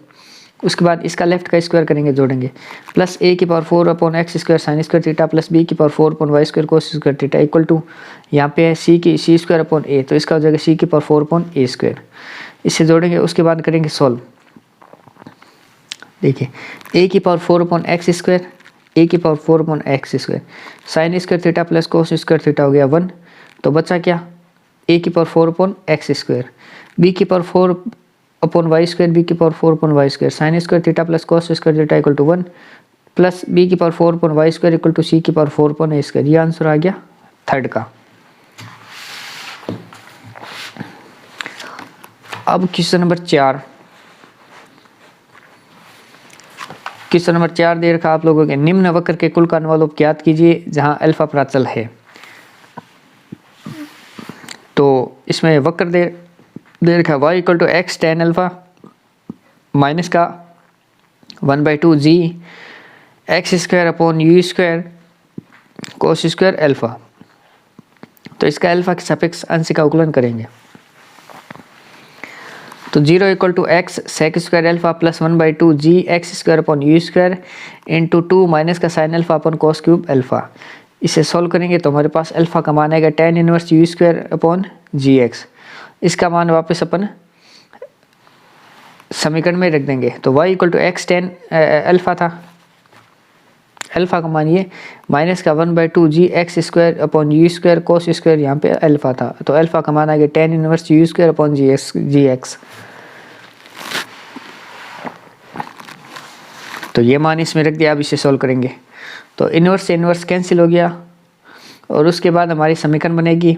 उसके बाद इसका लेफ्ट का स्क्वायर करेंगे, जोड़ेंगे, प्लस ए की power 4 upon x square sine square theta plus b की power 4 upon y square cos square theta equal to, यहाँ पे है सी स्क्वायर अपॉन ए, तो इसका हो जाएगा सी की पावर 4 अपॉन ए स्क्वायर। इससे जोड़ेंगे, उसके बाद करेंगे सॉल्व। देखिए ए की power 4 upon x square, a की power 4 upon x square sine square theta plus cos square theta हो गया 1, तो बचा क्या, ए की power 4 upon x square, b की power 4 upon y square, b की power 4 upon y square sine square theta plus cos square theta equal to 1 plus b की power 4 upon y square equal to सी की power 4 upon a square. ये answer आ गया 3rd का। अब question number 4, question number 4 दे रखा आप लोगों के, निम्न वक्र के कुल का अनुलोप ज्ञात कीजिए जहां अल्फा प्राचल है। तो इसमें वक्र दे रखा y equal to x tan alpha minus का 1/2 g x square upon u square cos square alpha. तो इसका अल्फा के सापेक्ष आंशिक का अवकलन करेंगे तो 0 equal to x sec square alpha plus 1/2 g x square upon u square into 2 minus का sine alpha upon cos cube alpha. इसे सॉल्व करेंगे तो हमारे पास अल्फा का मान आएगा tan inverse u square upon g x. इसका मान वापस अपन समीकरण में रख देंगे तो y equal to x tan alpha था, अल्फ़ा का मान ये माइनस का 1/2 g x square upon u square cos square, यहाँ पे अल्फ़ा था तो अल्फ़ा का मान आ गया tan inverse u square upon g x. तो ये मान इसमें रख दिया। अब इसे सॉल्व करेंगे तो इनवर्स से इनवर्स कैंसिल हो गया और उसके बाद हमारी समीकरण बनेगी,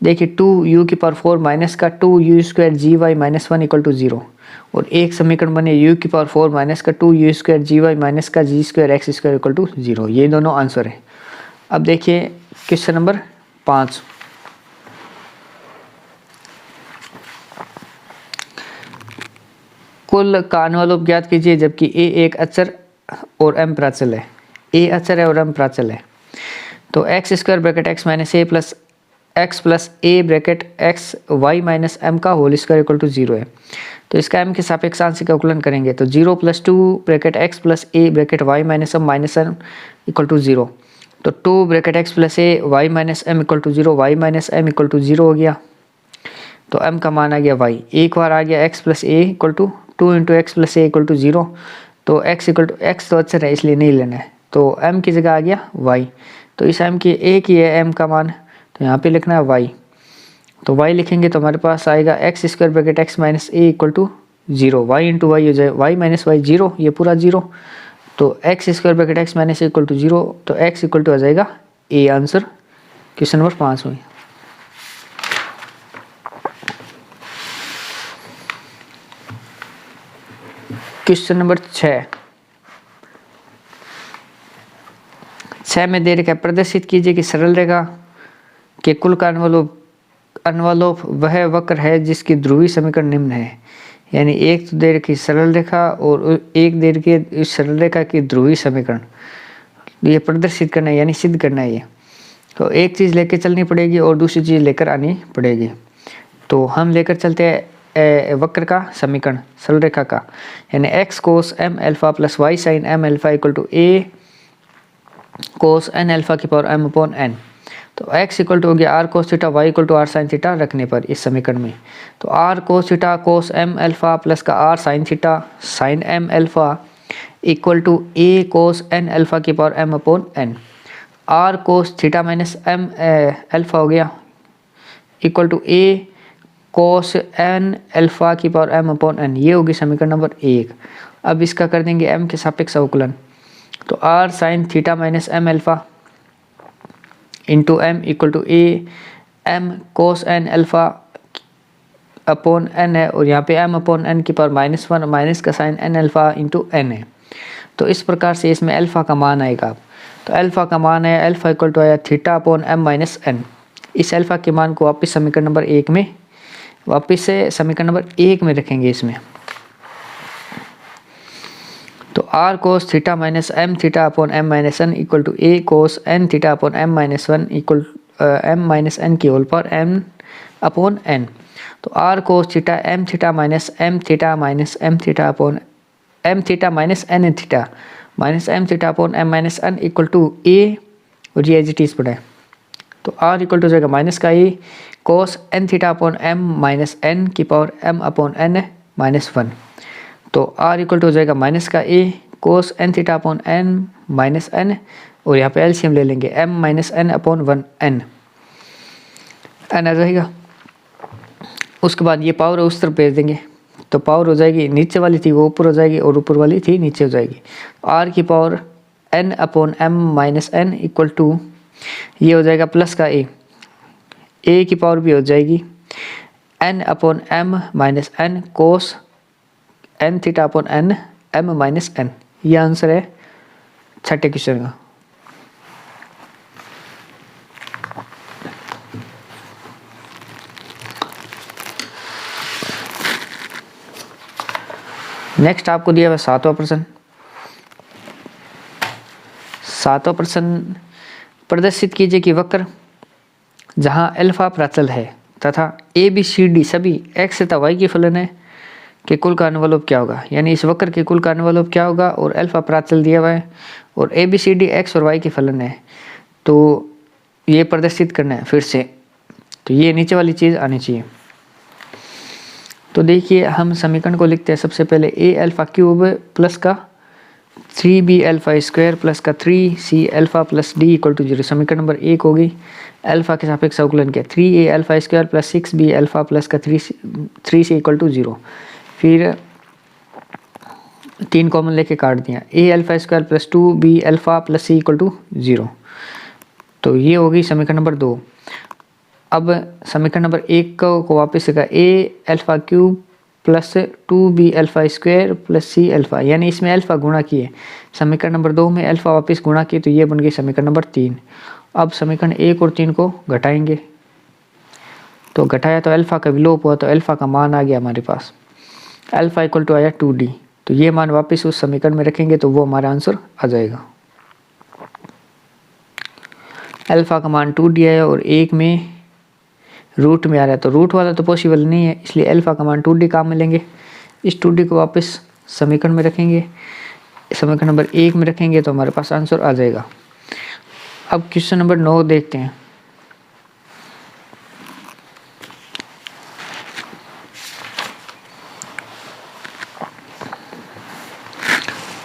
देखिए 2u⁴ माइनस का 2u square g y minus 1 equal to 0 और एक समीकरण बने u⁴ माइनस का 2u square g y minus का g square x square equal to 0। ये दोनों आंसर है। अब देखिए क्वेश्चन नंबर 5, कुल का अनुलोप ज्ञात कीजिए जबकि a एक अचर और m प्राचल है। a अचर है और m प्राचल है। तो x square bracket x minus a plus x plus a bracket x y minus m का होल स्क्वायर इक्वल टू 0 है। तो इसका m के सापेक्ष आंशिक अवकलन करेंगे तो 0 + 2 bracket x plus a bracket y minus m minus n equal to 0। तो 2 bracket x plus a y minus m equal to 0, y minus m equal to 0 हो गया। तो m का मान आ गया y, एक बार आ गया x plus a equal to 2 × x plus a equal to 0। तो x इक्वल टू x तो अचर है इसलिए नहीं लेना है, तो m की जगह आ गया y। तो इस m की a की है m का मान, तो यहाँ पे लिखना है y। तो y लिखेंगे तो हमारे पास आएगा x square bracket x minus a equal to 0, y into y हो जाए y माइनस वाई 0, ये पूरा 0। तो x square bracket x minus a equal to 0, तो x इक्वल टू आ जाएगा a। आंसर क्वेश्चन नंबर 5 में। क्वेश्चन नंबर 6 में दे रखा है, प्रदर्शित कीजिए कि सरल रेखा के कुल का अनुलोप वह वक्र है जिसकी ध्रुवीय समीकरण निम्न है। यानी एक तो दे रखी सरल रेखा और एक दे रखी इस सरल रेखा की ध्रुवीय समीकरण, ये प्रदर्शित करना है यानी सिद्ध करना है ये। तो एक चीज़ लेकर चलनी पड़ेगी और दूसरी चीज़ लेकर आनी पड़ेगी। तो हम लेकर चलते हैं वक्र का समीकरण सरल रेखा का, यानी x cos m alpha plus y sine m alpha equal to a cos n alpha की पावर m अपॉन n। तो x इक्वल टू हो गया r cos theta, y equal to r sine theta रखने पर इस समीकरण में। तो r cos theta cos m alpha plus का r sine theta sine m alpha equal to a cos n alpha की power m upon n। r cos theta minus m alpha हो गया equal to a cos n alpha की power m upon n, ये होगी समीकरण number 1। अब इसका कर देंगे m के सापेक्ष अवकलन, तो r sine theta minus m alpha into m equal to a m cos n alpha upon n है और यहाँ पे m अपॉन n की पावर -1 माइनस का sine n alpha into n है। तो इस प्रकार से इसमें अल्फा का मान आएगा। तो अल्फा का मान है अल्फा इक्वल टू आया theta upon m minus n। इस अल्फा के मान को वापस समीकरण नंबर 1 में वापस से समीकरण नंबर 1 में रखेंगे इसमें। तो r cos theta minus m theta upon m minus n equal to a cos n theta upon m minus 1 इक्वल m माइनस n की होल पर m अपॉन n। तो r cos theta m theta minus m theta minus m theta upon m theta minus n theta minus m theta upon m minus n equal to a और ये as it is पड़ा है। तो r equal to हो जाएगा minus का a cos n theta upon m minus n की power m upon n minus 1। तो r इक्वल टू हो जाएगा माइनस का a cos n theta upon n minus n और यहाँ पे एलसीएम ले लेंगे m minus n upon 1 n आ जाएगा। उसके बाद ये पावर उस तरफ भेज देंगे, तो पावर हो जाएगी नीचे वाली थी वो ऊपर हो जाएगी और ऊपर वाली थी नीचे हो जाएगी। r की power n upon m minus n equal to ये हो जाएगा प्लस का a की पावर भी हो जाएगी n upon m minus n cos n theta upon n m minus n। ये आंसर है छठे क्वेश्चन का। नेक्स्ट आपको दिया हुआ 7वां प्रश्न। 7वां प्रश्न, प्रदर्शित कीजिए कि वक्र जहां अल्फा प्राचल है तथा ए बी सी डी सभी x तथा y के फलन है के कुल का अनुलोप क्या होगा। यानी इस वक्र के कुल का अनुलोप क्या होगा और अल्फा प्राचल दिया हुआ है और a b c d x और y के फलन है, तो ये प्रदर्शित करना है फिर से। तो ये नीचे वाली चीज़ आनी चाहिए। तो देखिए हम समीकरण को लिखते हैं सबसे पहले a अल्फा क्यूब प्लस का 3b अल्फा स्क्वायर प्लस का 3c alpha plus d equal to 0। समीकरण नंबर 1 होगी अल्फा के सापेक्ष अवकलन किया 3a alpha square plus 6b alpha plus का 3c इक्वल टू 0। फिर 3 कॉमन लेके काट दिया a alpha square plus 2b alpha plus c equal to 0। तो ये होगी समीकरण नंबर 2। अब समीकरण नंबर 1 को वापस लगा a alpha cube plus 2b alpha square plus c alpha, यानी इसमें अल्फा गुणा किए। समीकरण नंबर 2 में अल्फा वापस गुणा किए तो ये बन गई समीकरण नंबर 3। अब समीकरण 1 और 3 को घटाएंगे तो घटाया तो अल्फा का विलोप हुआ तो अल्फा का मान आ गया हमारे पास, अल्फा इक्वल टू आया 2d। तो ये मान वापस उस समीकरण में रखेंगे तो वो हमारा आंसर आ जाएगा। अल्फा का मान 2d आया और 1 में रूट में आ रहा है तो रूट वाला तो पॉसिबल नहीं है, इसलिए अल्फा का मान 2d काम में लेंगे। इस 2d को वापस समीकरण में रखेंगे, समीकरण नंबर 1 में रखेंगे तो हमारे पास आंसर आ जाएगा। अब क्वेश्चन नंबर 9 देखते हैं।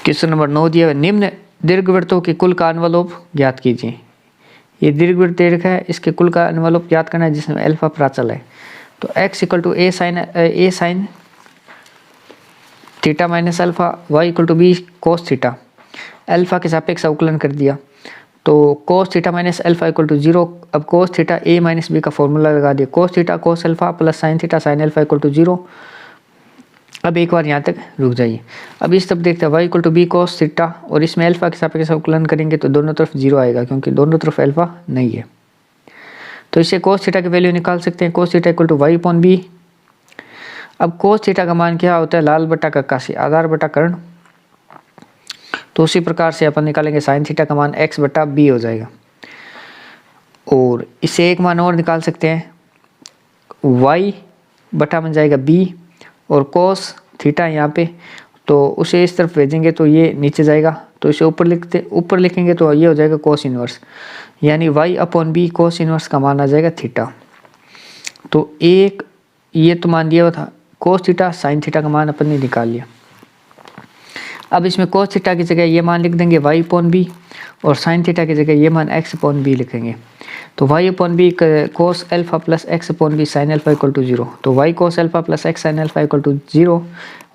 क्वेश्चन नंबर 9 दिया है निम्न दीर्घवृत्तों के कुल का एनवलप ज्ञात कीजिए। ये दीर्घवृत्त दे रखा है, इसके कुल का एनवलप ज्ञात करना है जिसमें अल्फा प्राचल है। तो x equal to a sine theta minus alpha, y equal to b cos theta. Alpha के सापेक्ष अवकलन कर दिया तो cos theta minus alpha equal to 0। अब cos theta a minus b का फॉर्मूला लगा दिया, cos theta cos alpha plus sine theta sine alpha equal to 0। अब एक बार यहाँ तक रुक जाइए। अब इस तरफ देखते हैं y equal to b cos theta और इसमें अल्फा के सापेक्ष अवकलन करेंगे तो दोनों तरफ 0 आएगा क्योंकि दोनों तरफ अल्फा नहीं है। तो इससे कोस थीटा की वैल्यू निकाल सकते हैं, cos theta equal to y upon b. अब कोस थीटा का मान क्या होता है, लाल बटा कक्कासी आधार बटा कर्ण। तो उसी प्रकार से अपन निकालेंगे साइन थीटा का मान x बटा बी हो जाएगा। और इससे एक मान और निकाल सकते हैं, y बटा बन जाएगा b और कोस थीटा यहाँ पे, तो उसे इस तरफ भेजेंगे तो ये नीचे जाएगा, तो इसे ऊपर लिखेंगे तो ये हो जाएगा कोस इनवर्स, यानी y upon b cos inverse का मान आ जाएगा थीटा। तो एक ये तो मान दिया हुआ था कोस थीटा, साइन थीटा का मान अपन ने निकाल लिया। अब इसमें कोस थीटा की जगह ये मान लिख देंगे y अपॉन बी और साइन थीटा की जगह ये मान x अपॉन बी लिखेंगे। तो y upon b cos alpha plus x upon b sine alpha equal to 0। तो y cos alpha plus x sine alpha equal to 0,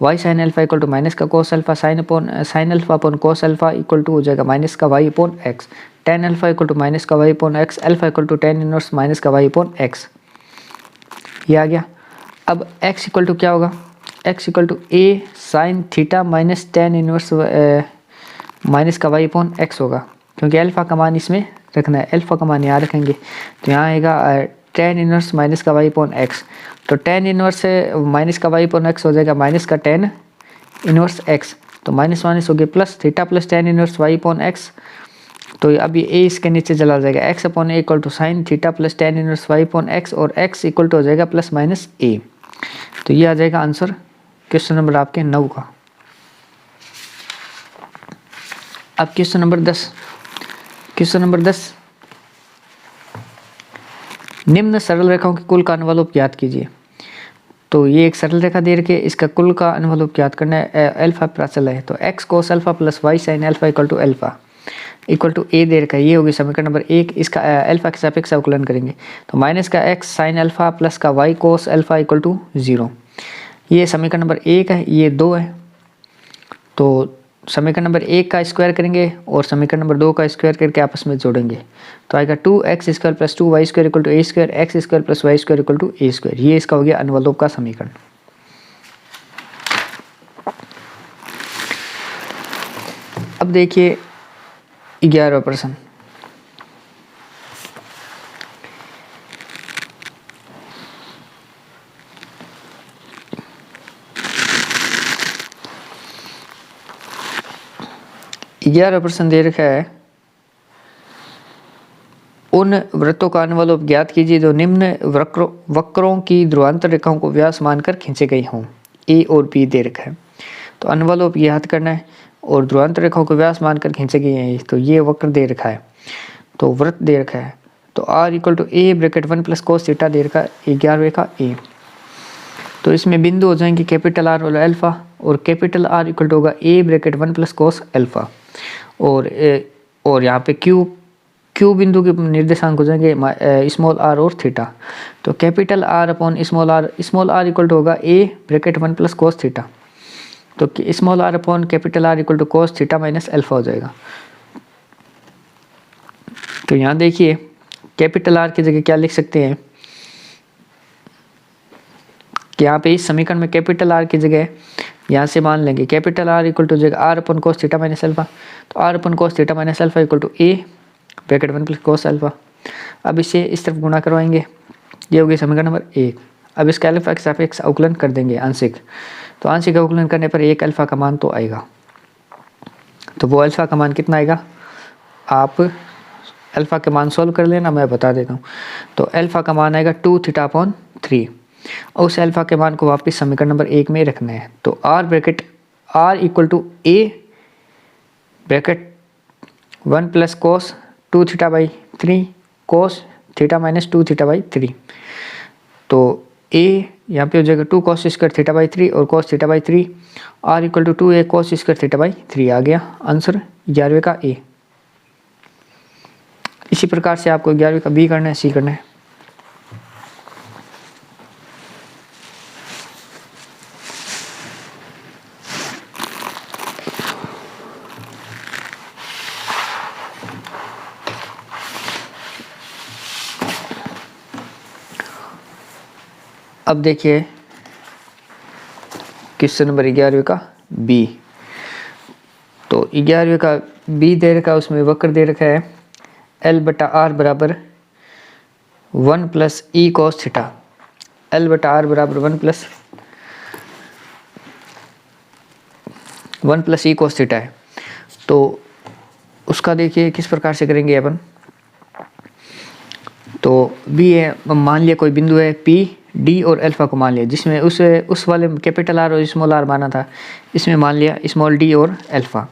y sine alpha equal to minus का cos alpha sine alpha upon cos alpha equal to हो जाएगा minus का y upon x, tan alpha equal to minus का y upon x, alpha equal to tan inverse minus का y upon x। ये आ गया। अब x equal to क्या होगा, x equal to a sine theta minus tan inverse minus का y upon x होगा, क्योंकि अल्फा का मान इसमें रखना है, अल्फा का मान यहाँ रखेंगे तो यहाँ आएगा टेन इनवर्स माइनस का y अपॉन x। तो टेन इनवर्स से माइनस का y अपॉन x हो जाएगा माइनस का टेन इनवर्स x, तो माइनस माइनस हो गया plus theta plus tan inverse y upon x। तो अब ये a इसके नीचे चला जाएगा, x upon a equal to sine theta plus tan inverse y upon x और x इक्वल टू हो जाएगा प्लस माइनस a। तो ये आ जाएगा आंसर क्वेश्चन नंबर आपके 9 का। अब क्वेश्चन नंबर 10, क्वेश्चन नंबर 10 निम्न सरल रेखाओं के कुल का एनवलप ज्ञात कीजिए। तो ये एक सरल रेखा दे रखी है, इसका कुल का एनवलप ज्ञात करना है, अल्फा प्राचल है तो x cos alpha plus y sine alpha equal to alpha equal to a दे रखा है। ये होगी समीकरण नंबर 1। इसका अल्फा के सापेक्ष अवकलन करेंगे तो माइनस का x साइन अल्फा प्लस का y cos alpha equal to 0। ये समीकरण नंबर 1 है, ये 2 है। तो समीकरण नंबर 1 का स्क्वायर करेंगे और समीकरण नंबर 2 का स्क्वायर करके आपस में जोड़ेंगे तो आएगा 2x square plus 2y square equal to a square, x square plus y square equal to a square. ये इसका हो गया एनवलप का समीकरण। अब देखिए 11वां प्रश्न, प्रश्न दे रखा है उन वृत्तों का एनवलप ज्ञात कीजिए जो निम्न वक्रों की ध्रुवांतर रेखाओं को व्यास मानकर खींचे गए हों। ए और बी दे रखा है तो एनवलप ज्ञात करना है और ध्रुवांतर रेखाओं को व्यास मानकर खींचे गए हैं। तो ये वक्र दे रखा है, तो वृत्त दे रखा है तो r equal to a bracket 1 plus cos theta दे रखा है 11 रेखा a। तो इसमें बिंदु हो जाएंगे कैपिटल आर और अल्फ़ा, और कैपिटल आर इक्वल टू होगा a bracket 1 plus cos alpha, और यहाँ पे क्यू बिंदु के निर्देशांक हो जाएंगे स्मॉल आर और थीटा। तो capital R upon small are equal to होगा a bracket 1 plus cos theta. तो small R upon capital are equal to cos theta minus alpha हो जाएगा। तो यहाँ देखिए कैपिटल आर की जगह क्या लिख सकते हैं कि यहाँ पे इस समीकरण में कैपिटल आर की जगह यहाँ से मान लेंगे कैपिटल आर इक्वल टू हो जाएगा r upon cos theta minus alpha. तो r upon cos theta minus alpha equal to a bracket 1 plus cos alpha. अब इसे इस तरफ गुणा करवाएंगे, ये हो गया समीकरण नंबर 1। अब इसका अल्फ़ा के सापेक्ष अवकलन कर देंगे आंशिक। तो आंशिक अवकलन करने पर एक अल्फ़ा का मान तो आएगा। तो वो अल्फ़ा का मान कितना आएगा, आप अल्फ़ा के मान सोल्व कर लेना, मैं बता देता हूँ। तो अल्फ़ा का मान आएगा 2 थीटा अपॉन 3, और उस अल्फ़ा के मान को वापस समीकरण नंबर 1 में रखना है। तो R bracket R equal to a bracket 1 plus cos 2 theta by 3 cos theta minus 2 theta by 3। तो ए यहाँ पे हो जाएगा 2 कोस स्क्वायर थीटा बाई 3 और cos theta by 3, R equal to 2 a cos square theta by 3 आ गया आंसर 11वें का ए। इसी प्रकार से आपको 11वें का बी करना है, सी करना है। अब देखिए क्वेश्चन नंबर 11वें का बी। तो 11वें का बी दे रखा है, उसमें वक्र दे रखा है एल बटा आर बराबर 1 plus e cos theta. L बटा आर बराबर 1 प्लस ई कोस थीटा है। तो उसका देखिए किस प्रकार से करेंगे अपन। तो बी है, मान लिया कोई बिंदु है पी डी और अल्फ़ा को मान लिया, जिसमें उस वाले कैपिटल आर और स्मॉल आर माना था, इसमें मान लिया स्मॉल डी और अल्फ़ा।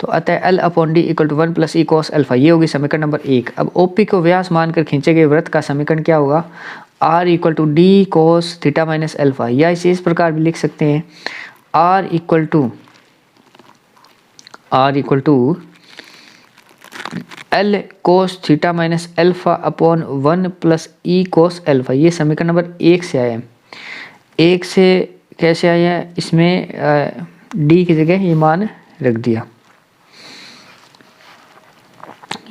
तो अतः L upon D equal to 1 plus e cos alpha, ये होगी समीकरण नंबर 1। अब ओपी को व्यास मानकर खींचे गए वृत्त का समीकरण क्या होगा, are equal to D cos theta minus alpha, या इसे इस प्रकार भी लिख सकते हैं R equal to L cos theta minus alpha upon 1 plus e cos alpha. ये समीकरण नंबर 1 से आया है। 1 से कैसे आया है, इसमें डी की जगह ये मान रख दिया,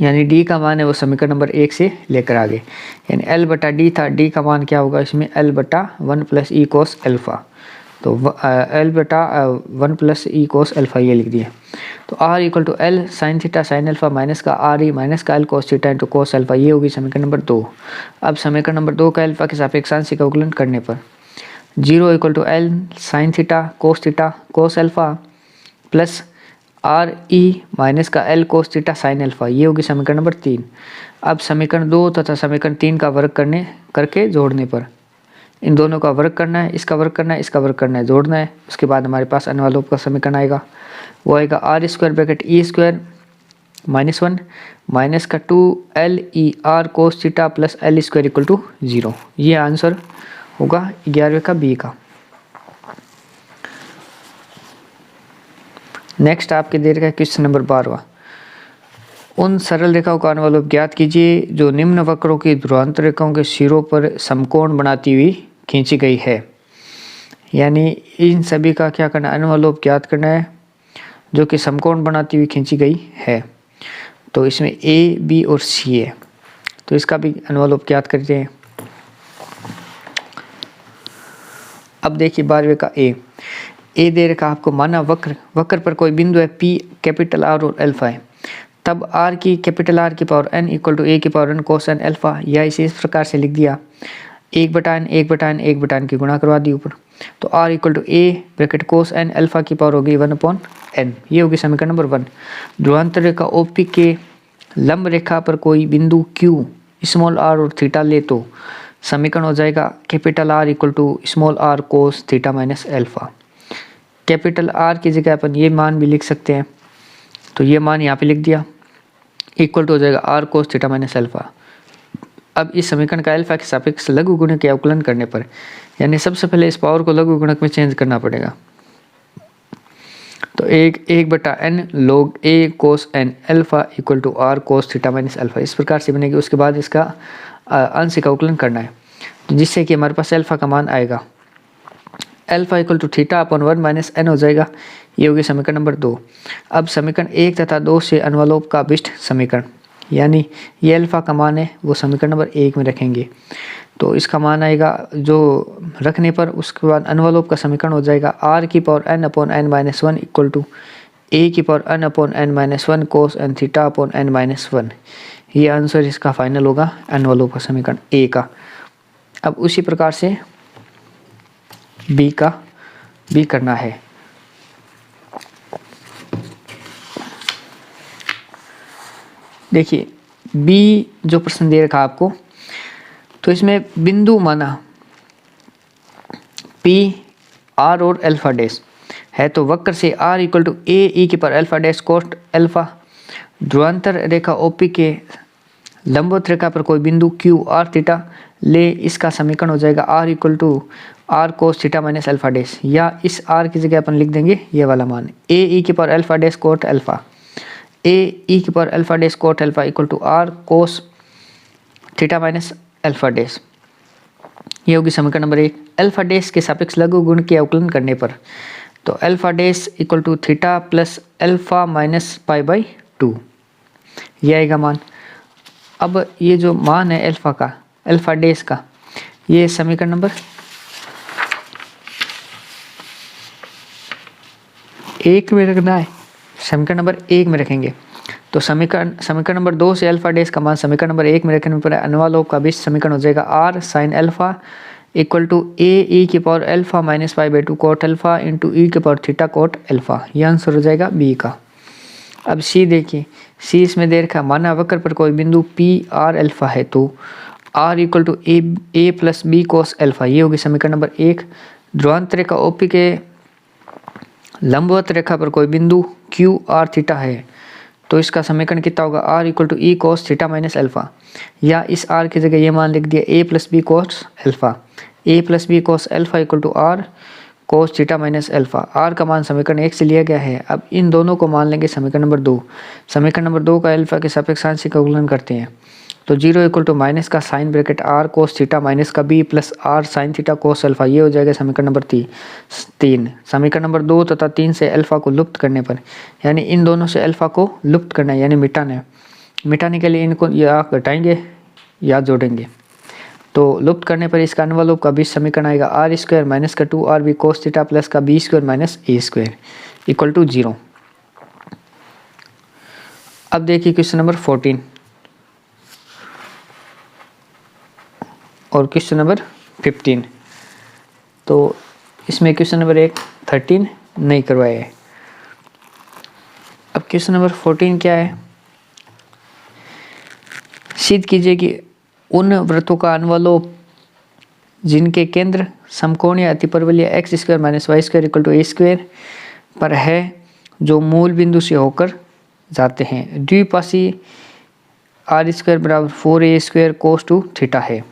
यानी डी का मान है वो समीकरण नंबर 1 से लेकर आ गए। यानी एल बटा डी था, डी का मान क्या होगा इसमें एल बटा 1 प्लस ई कोस अल्फ़ा। तो एल बटा 1 प्लस ई कोस अल्फ़ा ये लिख दिया। तो R equal to L sine theta sine alpha minus का आर ई माइनस का L cos theta into cos alpha, ये होगी समीकरण नंबर 2। अब समीकरण नंबर 2 का अल्फ़ा के सापेक्ष आंशिक अवकलन करने पर 0 equal to L sine theta cos alpha plus r e minus का L cos theta sine alpha, ये होगी समीकरण नंबर 3। अब समीकरण 2 तथा समीकरण 3 का वर्ग करके जोड़ने पर इन दोनों का वर्ग करना है, इसका वर्ग करना है, इसका वर्ग करना है, जोड़ना है। उसके बाद हमारे पास अनुलोप का समीकरण आएगा, वो आएगा R square bracket e square minus 1 minus का 2 L e R cos theta plus L square equal to 0। ये आंसर होगा 11वें का बी का। नेक्स्ट आपके दे रखा है क्वेश्चन नंबर 12वां। उन सरल रेखाओं का अनुलोप ज्ञात कीजिए जो निम्न वक्रों की ध्रुवांतर रेखाओं के सिरों पर समकोण बनाती हुई खींची गई है। यानी इन सभी का क्या करना है, अनुलोप ज्ञात करना है जो कि समकोण बनाती हुई खींची गई है। तो इसमें ए बी और सी है, तो इसका भी अनुलोप ज्ञात करते हैं। अब देखिए 12वें का ए दे रखा आपको, माना वक्र पर कोई बिंदु है पी कैपिटल आर और अल्फ़ा है, तब आर की कैपिटल आर की power N equal to a की power N cos N alpha, या इसे इस प्रकार से लिख दिया 1/n की गुणा करवा दी ऊपर। तो R equal to a bracket cos N alpha की पावर होगी 1/n, ये होगी समीकरण नंबर 1। ध्रुवांतर रेखा ओपी के लंब रेखा पर कोई बिंदु क्यू स्मॉल आर और थीटा ले तो समीकरण हो जाएगा capital are equal to small are cos theta minus alpha. Capital R की जगह अपन ये मान भी लिख सकते हैं, तो ये मान यहाँ पे लिख दिया, इक्वल टू हो जाएगा R cos theta minus alpha. अब इस समीकरण का अल्फ़ा के सापेक्ष लघु गुणक के अवकलन करने पर यानी सबसे पहले इस पावर को लघु गुणक में चेंज करना पड़ेगा। तो एक बटा N log a cos n alpha equal to are cos theta minus alpha, इस प्रकार से बनेगी। उसके बाद इसका अंश का अवकलन करना है, तो जिससे कि हमारे पास अल्फा का मान आएगा alpha equal to theta upon 1 minus N हो जाएगा। ये होगी समीकरण नंबर 2। अब समीकरण 1 तथा 2 से अनुलोप का अभिष्ट समीकरण, यानी ये अल्फा का मान है वो समीकरण नंबर 1 में रखेंगे, तो इसका मान आएगा जो रखने पर उसके बाद अनुलोप का समीकरण हो जाएगा आर की power n upon n minus 1 equal to a की power n upon n minus 1 cos n theta upon n minus 1। ये आंसर इसका फाइनल होगा अनुलोप का समीकरण ए का। अब उसी प्रकार से बी का भी करना है। देखिए बी जो प्रश्न दे रखा आपको, तो इसमें बिंदु माना पी आर और अल्फा डैश है, तो वक्र से are equal to a e की पर अल्फा डैश कोस्ट अल्फा, ध्रुवांतर रेखा ओपी के लंबवत रेखा पर कोई बिंदु क्यू आर थीटा ले, इसका समीकरण हो जाएगा R equal to are cos theta minus alpha dash, या इस आर की जगह अपन लिख देंगे ये वाला मान ए ई की पर alpha dash cot alpha, a e की पर alpha dash cot alpha equal to are cos theta minus alpha dash. ये होगी समीकरण नंबर 1। अल्फा डैश के सापेक्ष लघु गुण के अवकलन करने पर, तो alpha dash equal to theta plus alpha minus pi by 2, ये आएगा मान। अब ये जो मान है अल्फा का, अल्फा डैश का, ये समीकरण नंबर 1 में रखना है, समीकरण नंबर 1 में रखेंगे। तो समीकरण नंबर 2 से अल्फा डैश का मान समीकरण नंबर 1 में रखने पर अनुलोप का अभिष्ट समीकरण हो जाएगा r sine alpha equal to a e की power alpha minus pi by 2 cot alpha into e की पावर थीटा कोट अल्फा। यह आंसर हो जाएगा बी का। अब सी देखिए, सी इसमें दे रखा माना वक्र पर कोई बिंदु पी आर अल्फा है, तो R equal to a plus b cos alpha, ये होगी समीकरण नंबर 1। ध्रुवांतर रेखा ओपी के लंबवत रेखा पर कोई बिंदु क्यू आर थीटा है, तो इसका समीकरण कितना होगा are equal to e cos theta minus alpha, या इस आर की जगह ये मान लिख दिया a plus b cos alpha, a plus b cos alpha equal to are cos theta minus alpha. R का मान समीकरण 1 से लिया गया है। अब इन दोनों को मान लेंगे समीकरण नंबर 2। समीकरण नंबर 2 का अल्फा के सापेक्ष आंशिक अवकलन करते हैं, तो 0 इक्वल टू माइनस का sine bracket r cos theta minus का b plus r sine theta cos alpha, ये हो जाएगा समीकरण नंबर 3। समीकरण नंबर 2 तथा 3 से अल्फा को लुप्त करने पर, यानी इन दोनों से अल्फा को लुप्त करना है, यानी मिटाना है। मिटाने के लिए इनको या घटाएंगे या जोड़ेंगे, तो लुप्त करने पर इसका अनुलोप का बीच समीकरण आएगा आर स्क्वायर माइनस का 2 r b cos theta plus का b square minus a square equal to 0। अब देखिए क्वेश्चन नंबर 14 और क्वेश्चन नंबर 15। तो इसमें क्वेश्चन नंबर 13 नहीं करवाया है। अब क्वेश्चन नंबर 14 क्या है, सिद्ध कीजिए कि उन वृत्तों का अनुलोप जिनके केंद्र समकोणीय अतिपरवलय x square minus y square equal to a square पर है, जो मूल बिंदु से होकर जाते हैं, द्विपाशी आर स्क्वायर बराबर 4a square cos to theta है।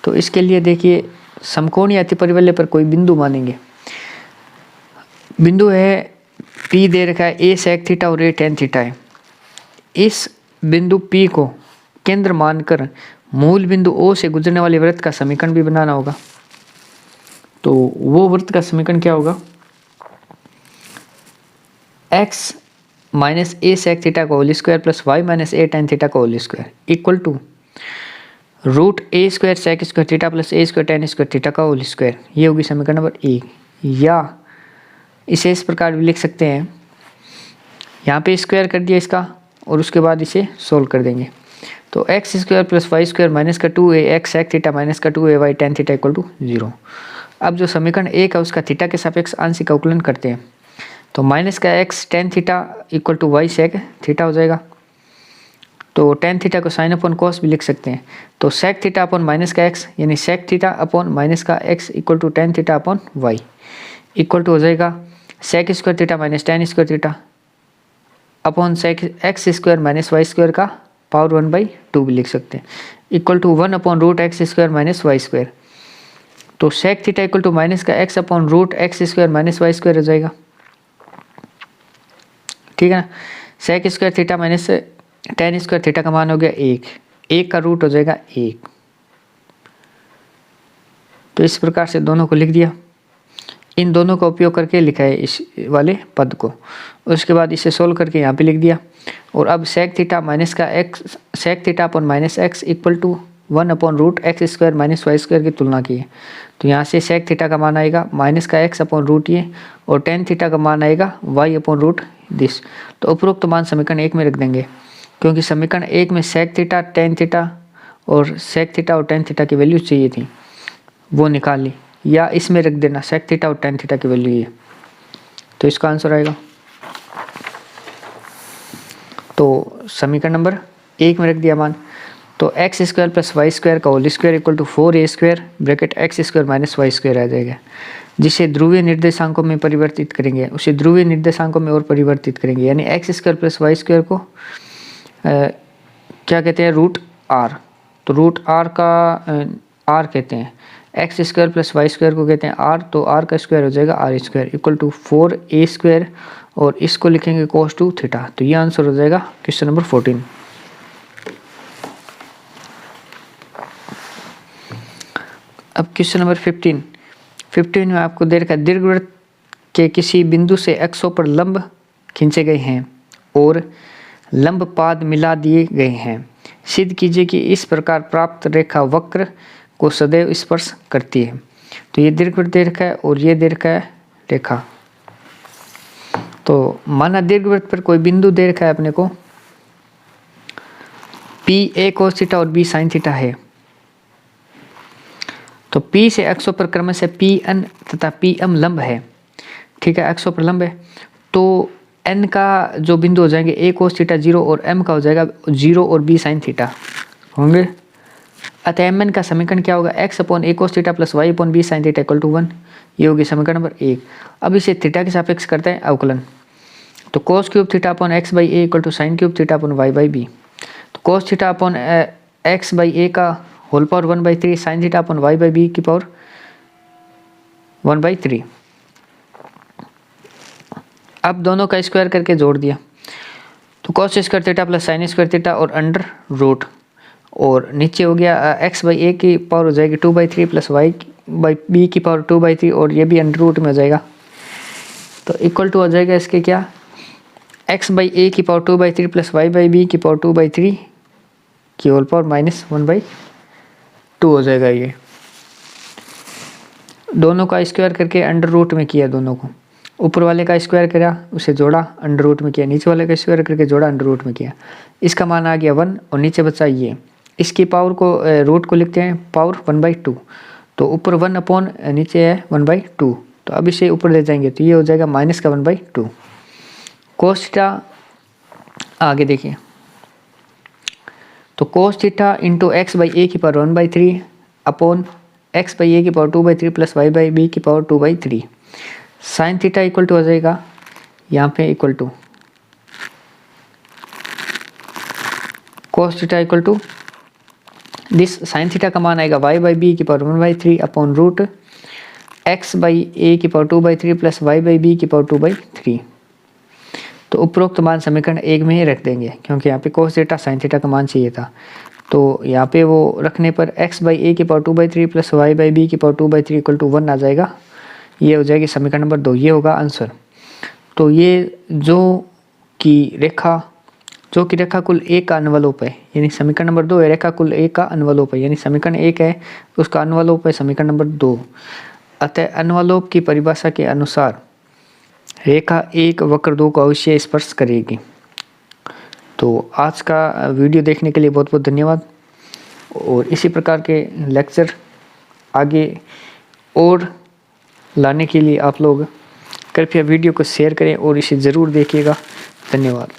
तो इसके लिए देखिए समकोणीय अतिपरिवलय पर कोई बिंदु मानेंगे। बिंदु है P दे रखा है, a sec थीटा और a tan थीटा है। इस बिंदु P को केंद्र मानकर मूल बिंदु O से गुजरने वाले वृत्त का समीकरण भी बनाना होगा। तो वो वृत्त का समीकरण क्या होगा, x minus a sec theta का whole square plus y minus a tan theta का whole square equal to root a square sec square theta plus a square tan square theta का होल स्क्वायर। ये होगी समीकरण number 1। या इसे इस प्रकार भी लिख सकते हैं, यहाँ पे स्क्वायर कर दिया इसका और उसके बाद इसे सोल्व कर देंगे। तो x square plus y square minus का 2a x sec theta minus का 2a y tan theta equal to 0। अब जो समीकरण 1 है उसका थीटा के सापेक्ष आंशिक अवकलन करते हैं, तो माइनस का x tan theta equal to y sec theta हो जाएगा। तो टेन थीटा को साइन अपॉन कॉस भी लिख सकते हैं। तो सेक थीटा अपॉन माइनस का एक्स यानी सेक थीटा अपॉन माइनस का x equal to tan theta upon y equal to हो जाएगा sec square theta minus tan square theta upon sec x square minus y square का power 1/2 भी लिख सकते हैं equal to 1 upon root x square minus y square. तो sec theta equal to minus का x upon root x square minus y square हो जाएगा, ठीक है ना। Sec square theta minus tan square theta का मान हो गया एक का रूट हो जाएगा 1। तो इस प्रकार से दोनों को लिख दिया, इन दोनों का उपयोग करके लिखा है इस वाले पद को। उसके बाद इसे सोल्व करके यहाँ पे लिख दिया। और अब सेक थीटा माइनस का x, sec theta upon minus x equal to 1 upon root x square minus y square की तुलना की है। तो यहाँ से सेक थीटा का मान आएगा माइनस का एक्स अपॉन रूट ये, और टेन थीटा का मान आएगा वाई अपॉन रूट दिस। तो उपरोक्त मान समीकरण 1 में रख देंगे, क्योंकि समीकरण 1 में सेक थीटा, टेन थीटा और सेक थीटा और टेन थीटा की वैल्यू चाहिए थी, वो निकाल ली। या इसमें रख देना सेक थीटा और टेन थीटा की वैल्यू ये। तो इसका आंसर आएगा, तो समीकरण नंबर 1 में रख दिया मान। तो x square plus y square का whole square equal to 4a square bracket x square minus y square आ जाएगा, जिसे ध्रुवीय निर्देशांकों में परिवर्तित करेंगे, उसे ध्रुवीय निर्देशांकों में और परिवर्तित करेंगे। यानी x square plus y square को क्या कहते हैं, रूट आर। तो रूट आर का आर कहते हैं, x square plus y square को कहते हैं आर। तो आर का स्क्वायर हो जाएगा R square equal to 4a square, और इसको लिखेंगे cos 2 थीटा। तो ये आंसर हो जाएगा क्वेश्चन नंबर 14। अब क्वेश्चन नंबर 15 में आपको दे रखा है दीर्घवृत्त के किसी बिंदु से एक्सों पर लंब खींचे गए हैं और लंब पाद मिला दिए गए हैं। सिद्ध कीजिए कि इस प्रकार प्राप्त रेखा वक्र को सदैव स्पर्श करती है। तो ये दीर्घवृत्त दे रखा है और ये दे रखा है रेखा। तो माना दीर्घवृत्त पर कोई बिंदु दे रखा है अपने को, P a cos थीटा और B sin थीटा है। तो P से एक्सों पर क्रमशः Pn तथा Pm लंब है, ठीक है, एक्सों पर लंब है। तो n का जो बिंदु हो जाएंगे a cos थीटा 0 और m का हो जाएगा 0 और B sin थीटा होंगे। अतः mn का समीकरण क्या होगा, x upon a cos theta plus y upon B sin theta equal to 1। ये होगी समीकरण नंबर 1। अब इसे थीटा के सापेक्ष करते हैं अवकलन। तो cos cube theta upon x by a equal to sine cube theta upon y by b. तो cos theta upon x by a का whole power 1/3 sine theta upon y by b की power 1/3। अब दोनों का square करके जोड़ दिया। तो cos square theta plus sign square theta और अंडर रूट, और नीचे हो गया एक्स बाई ए की पावर हो जाएगी 2/3 प्लस वाई बाई बी की पावर 2/3, और ये भी अंडर रूट में हो जाएगा। तो इक्वल टू हो जाएगा इसके क्या, एक्स बाई ए की power 2/3 plus y by b की पावर 2/3 की होल पावर माइनस 1/2 हो जाएगा। ये दोनों का स्क्वायर करके अंडर रूट में किया, दोनों को ऊपर वाले का स्क्वायर करा उसे जोड़ा अंडर रूट में किया, नीचे वाले का स्क्वायर करके जोड़ा अंडर रूट में किया। इसका मान आ गया 1 और नीचे बचा ये। इसकी पावर को रूट को लिखते हैं पावर 1/2। तो ऊपर 1 अपॉन नीचे है 1/2। तो अब इसे ऊपर ले जाएंगे तो ये हो जाएगा माइनस का 1/2। cos थीटा आगे देखिए, तो cos theta into x by a की power 1/3 upon x by a की power 2/3 plus y by b की power 2/3। Sine theta equal to हो जाएगा यहाँ पे equal to cos theta equal to this sine theta का मान आएगा वाई बाई बी की power 1/3 upon root x by a की power 2/3 plus y by b की पावर 2/3। तो उपरोक्त मान समीकरण 1 में ही रख देंगे, क्योंकि यहाँ पे cos थीटा साइन थीटा का मान चाहिए था। तो यहाँ पे वो रखने पर x बाई ए की power 2/3 plus y by b की पावर 2/3 इक्वल टू 1 आ जाएगा। ये हो जाएगी समीकरण नंबर 2, ये होगा आंसर। तो ये जो की रेखा कुल A का अनुवलोप है, यानी समीकरण नंबर 2 है, रेखा कुल A का अनुवलोप है, यानी समीकरण 1 है उसका अनुवलोप है समीकरण नंबर 2। अतः अनुवलोप की परिभाषा के अनुसार रेखा 1 वक्र 2 को अवश्य स्पर्श करेगी। तो आज का वीडियो देखने के लिए बहुत बहुत धन्यवाद, और इसी प्रकार के लेक्चर आगे और लाने के लिए आप लोग कृपया वीडियो को शेयर करें और इसे ज़रूर देखिएगा। धन्यवाद।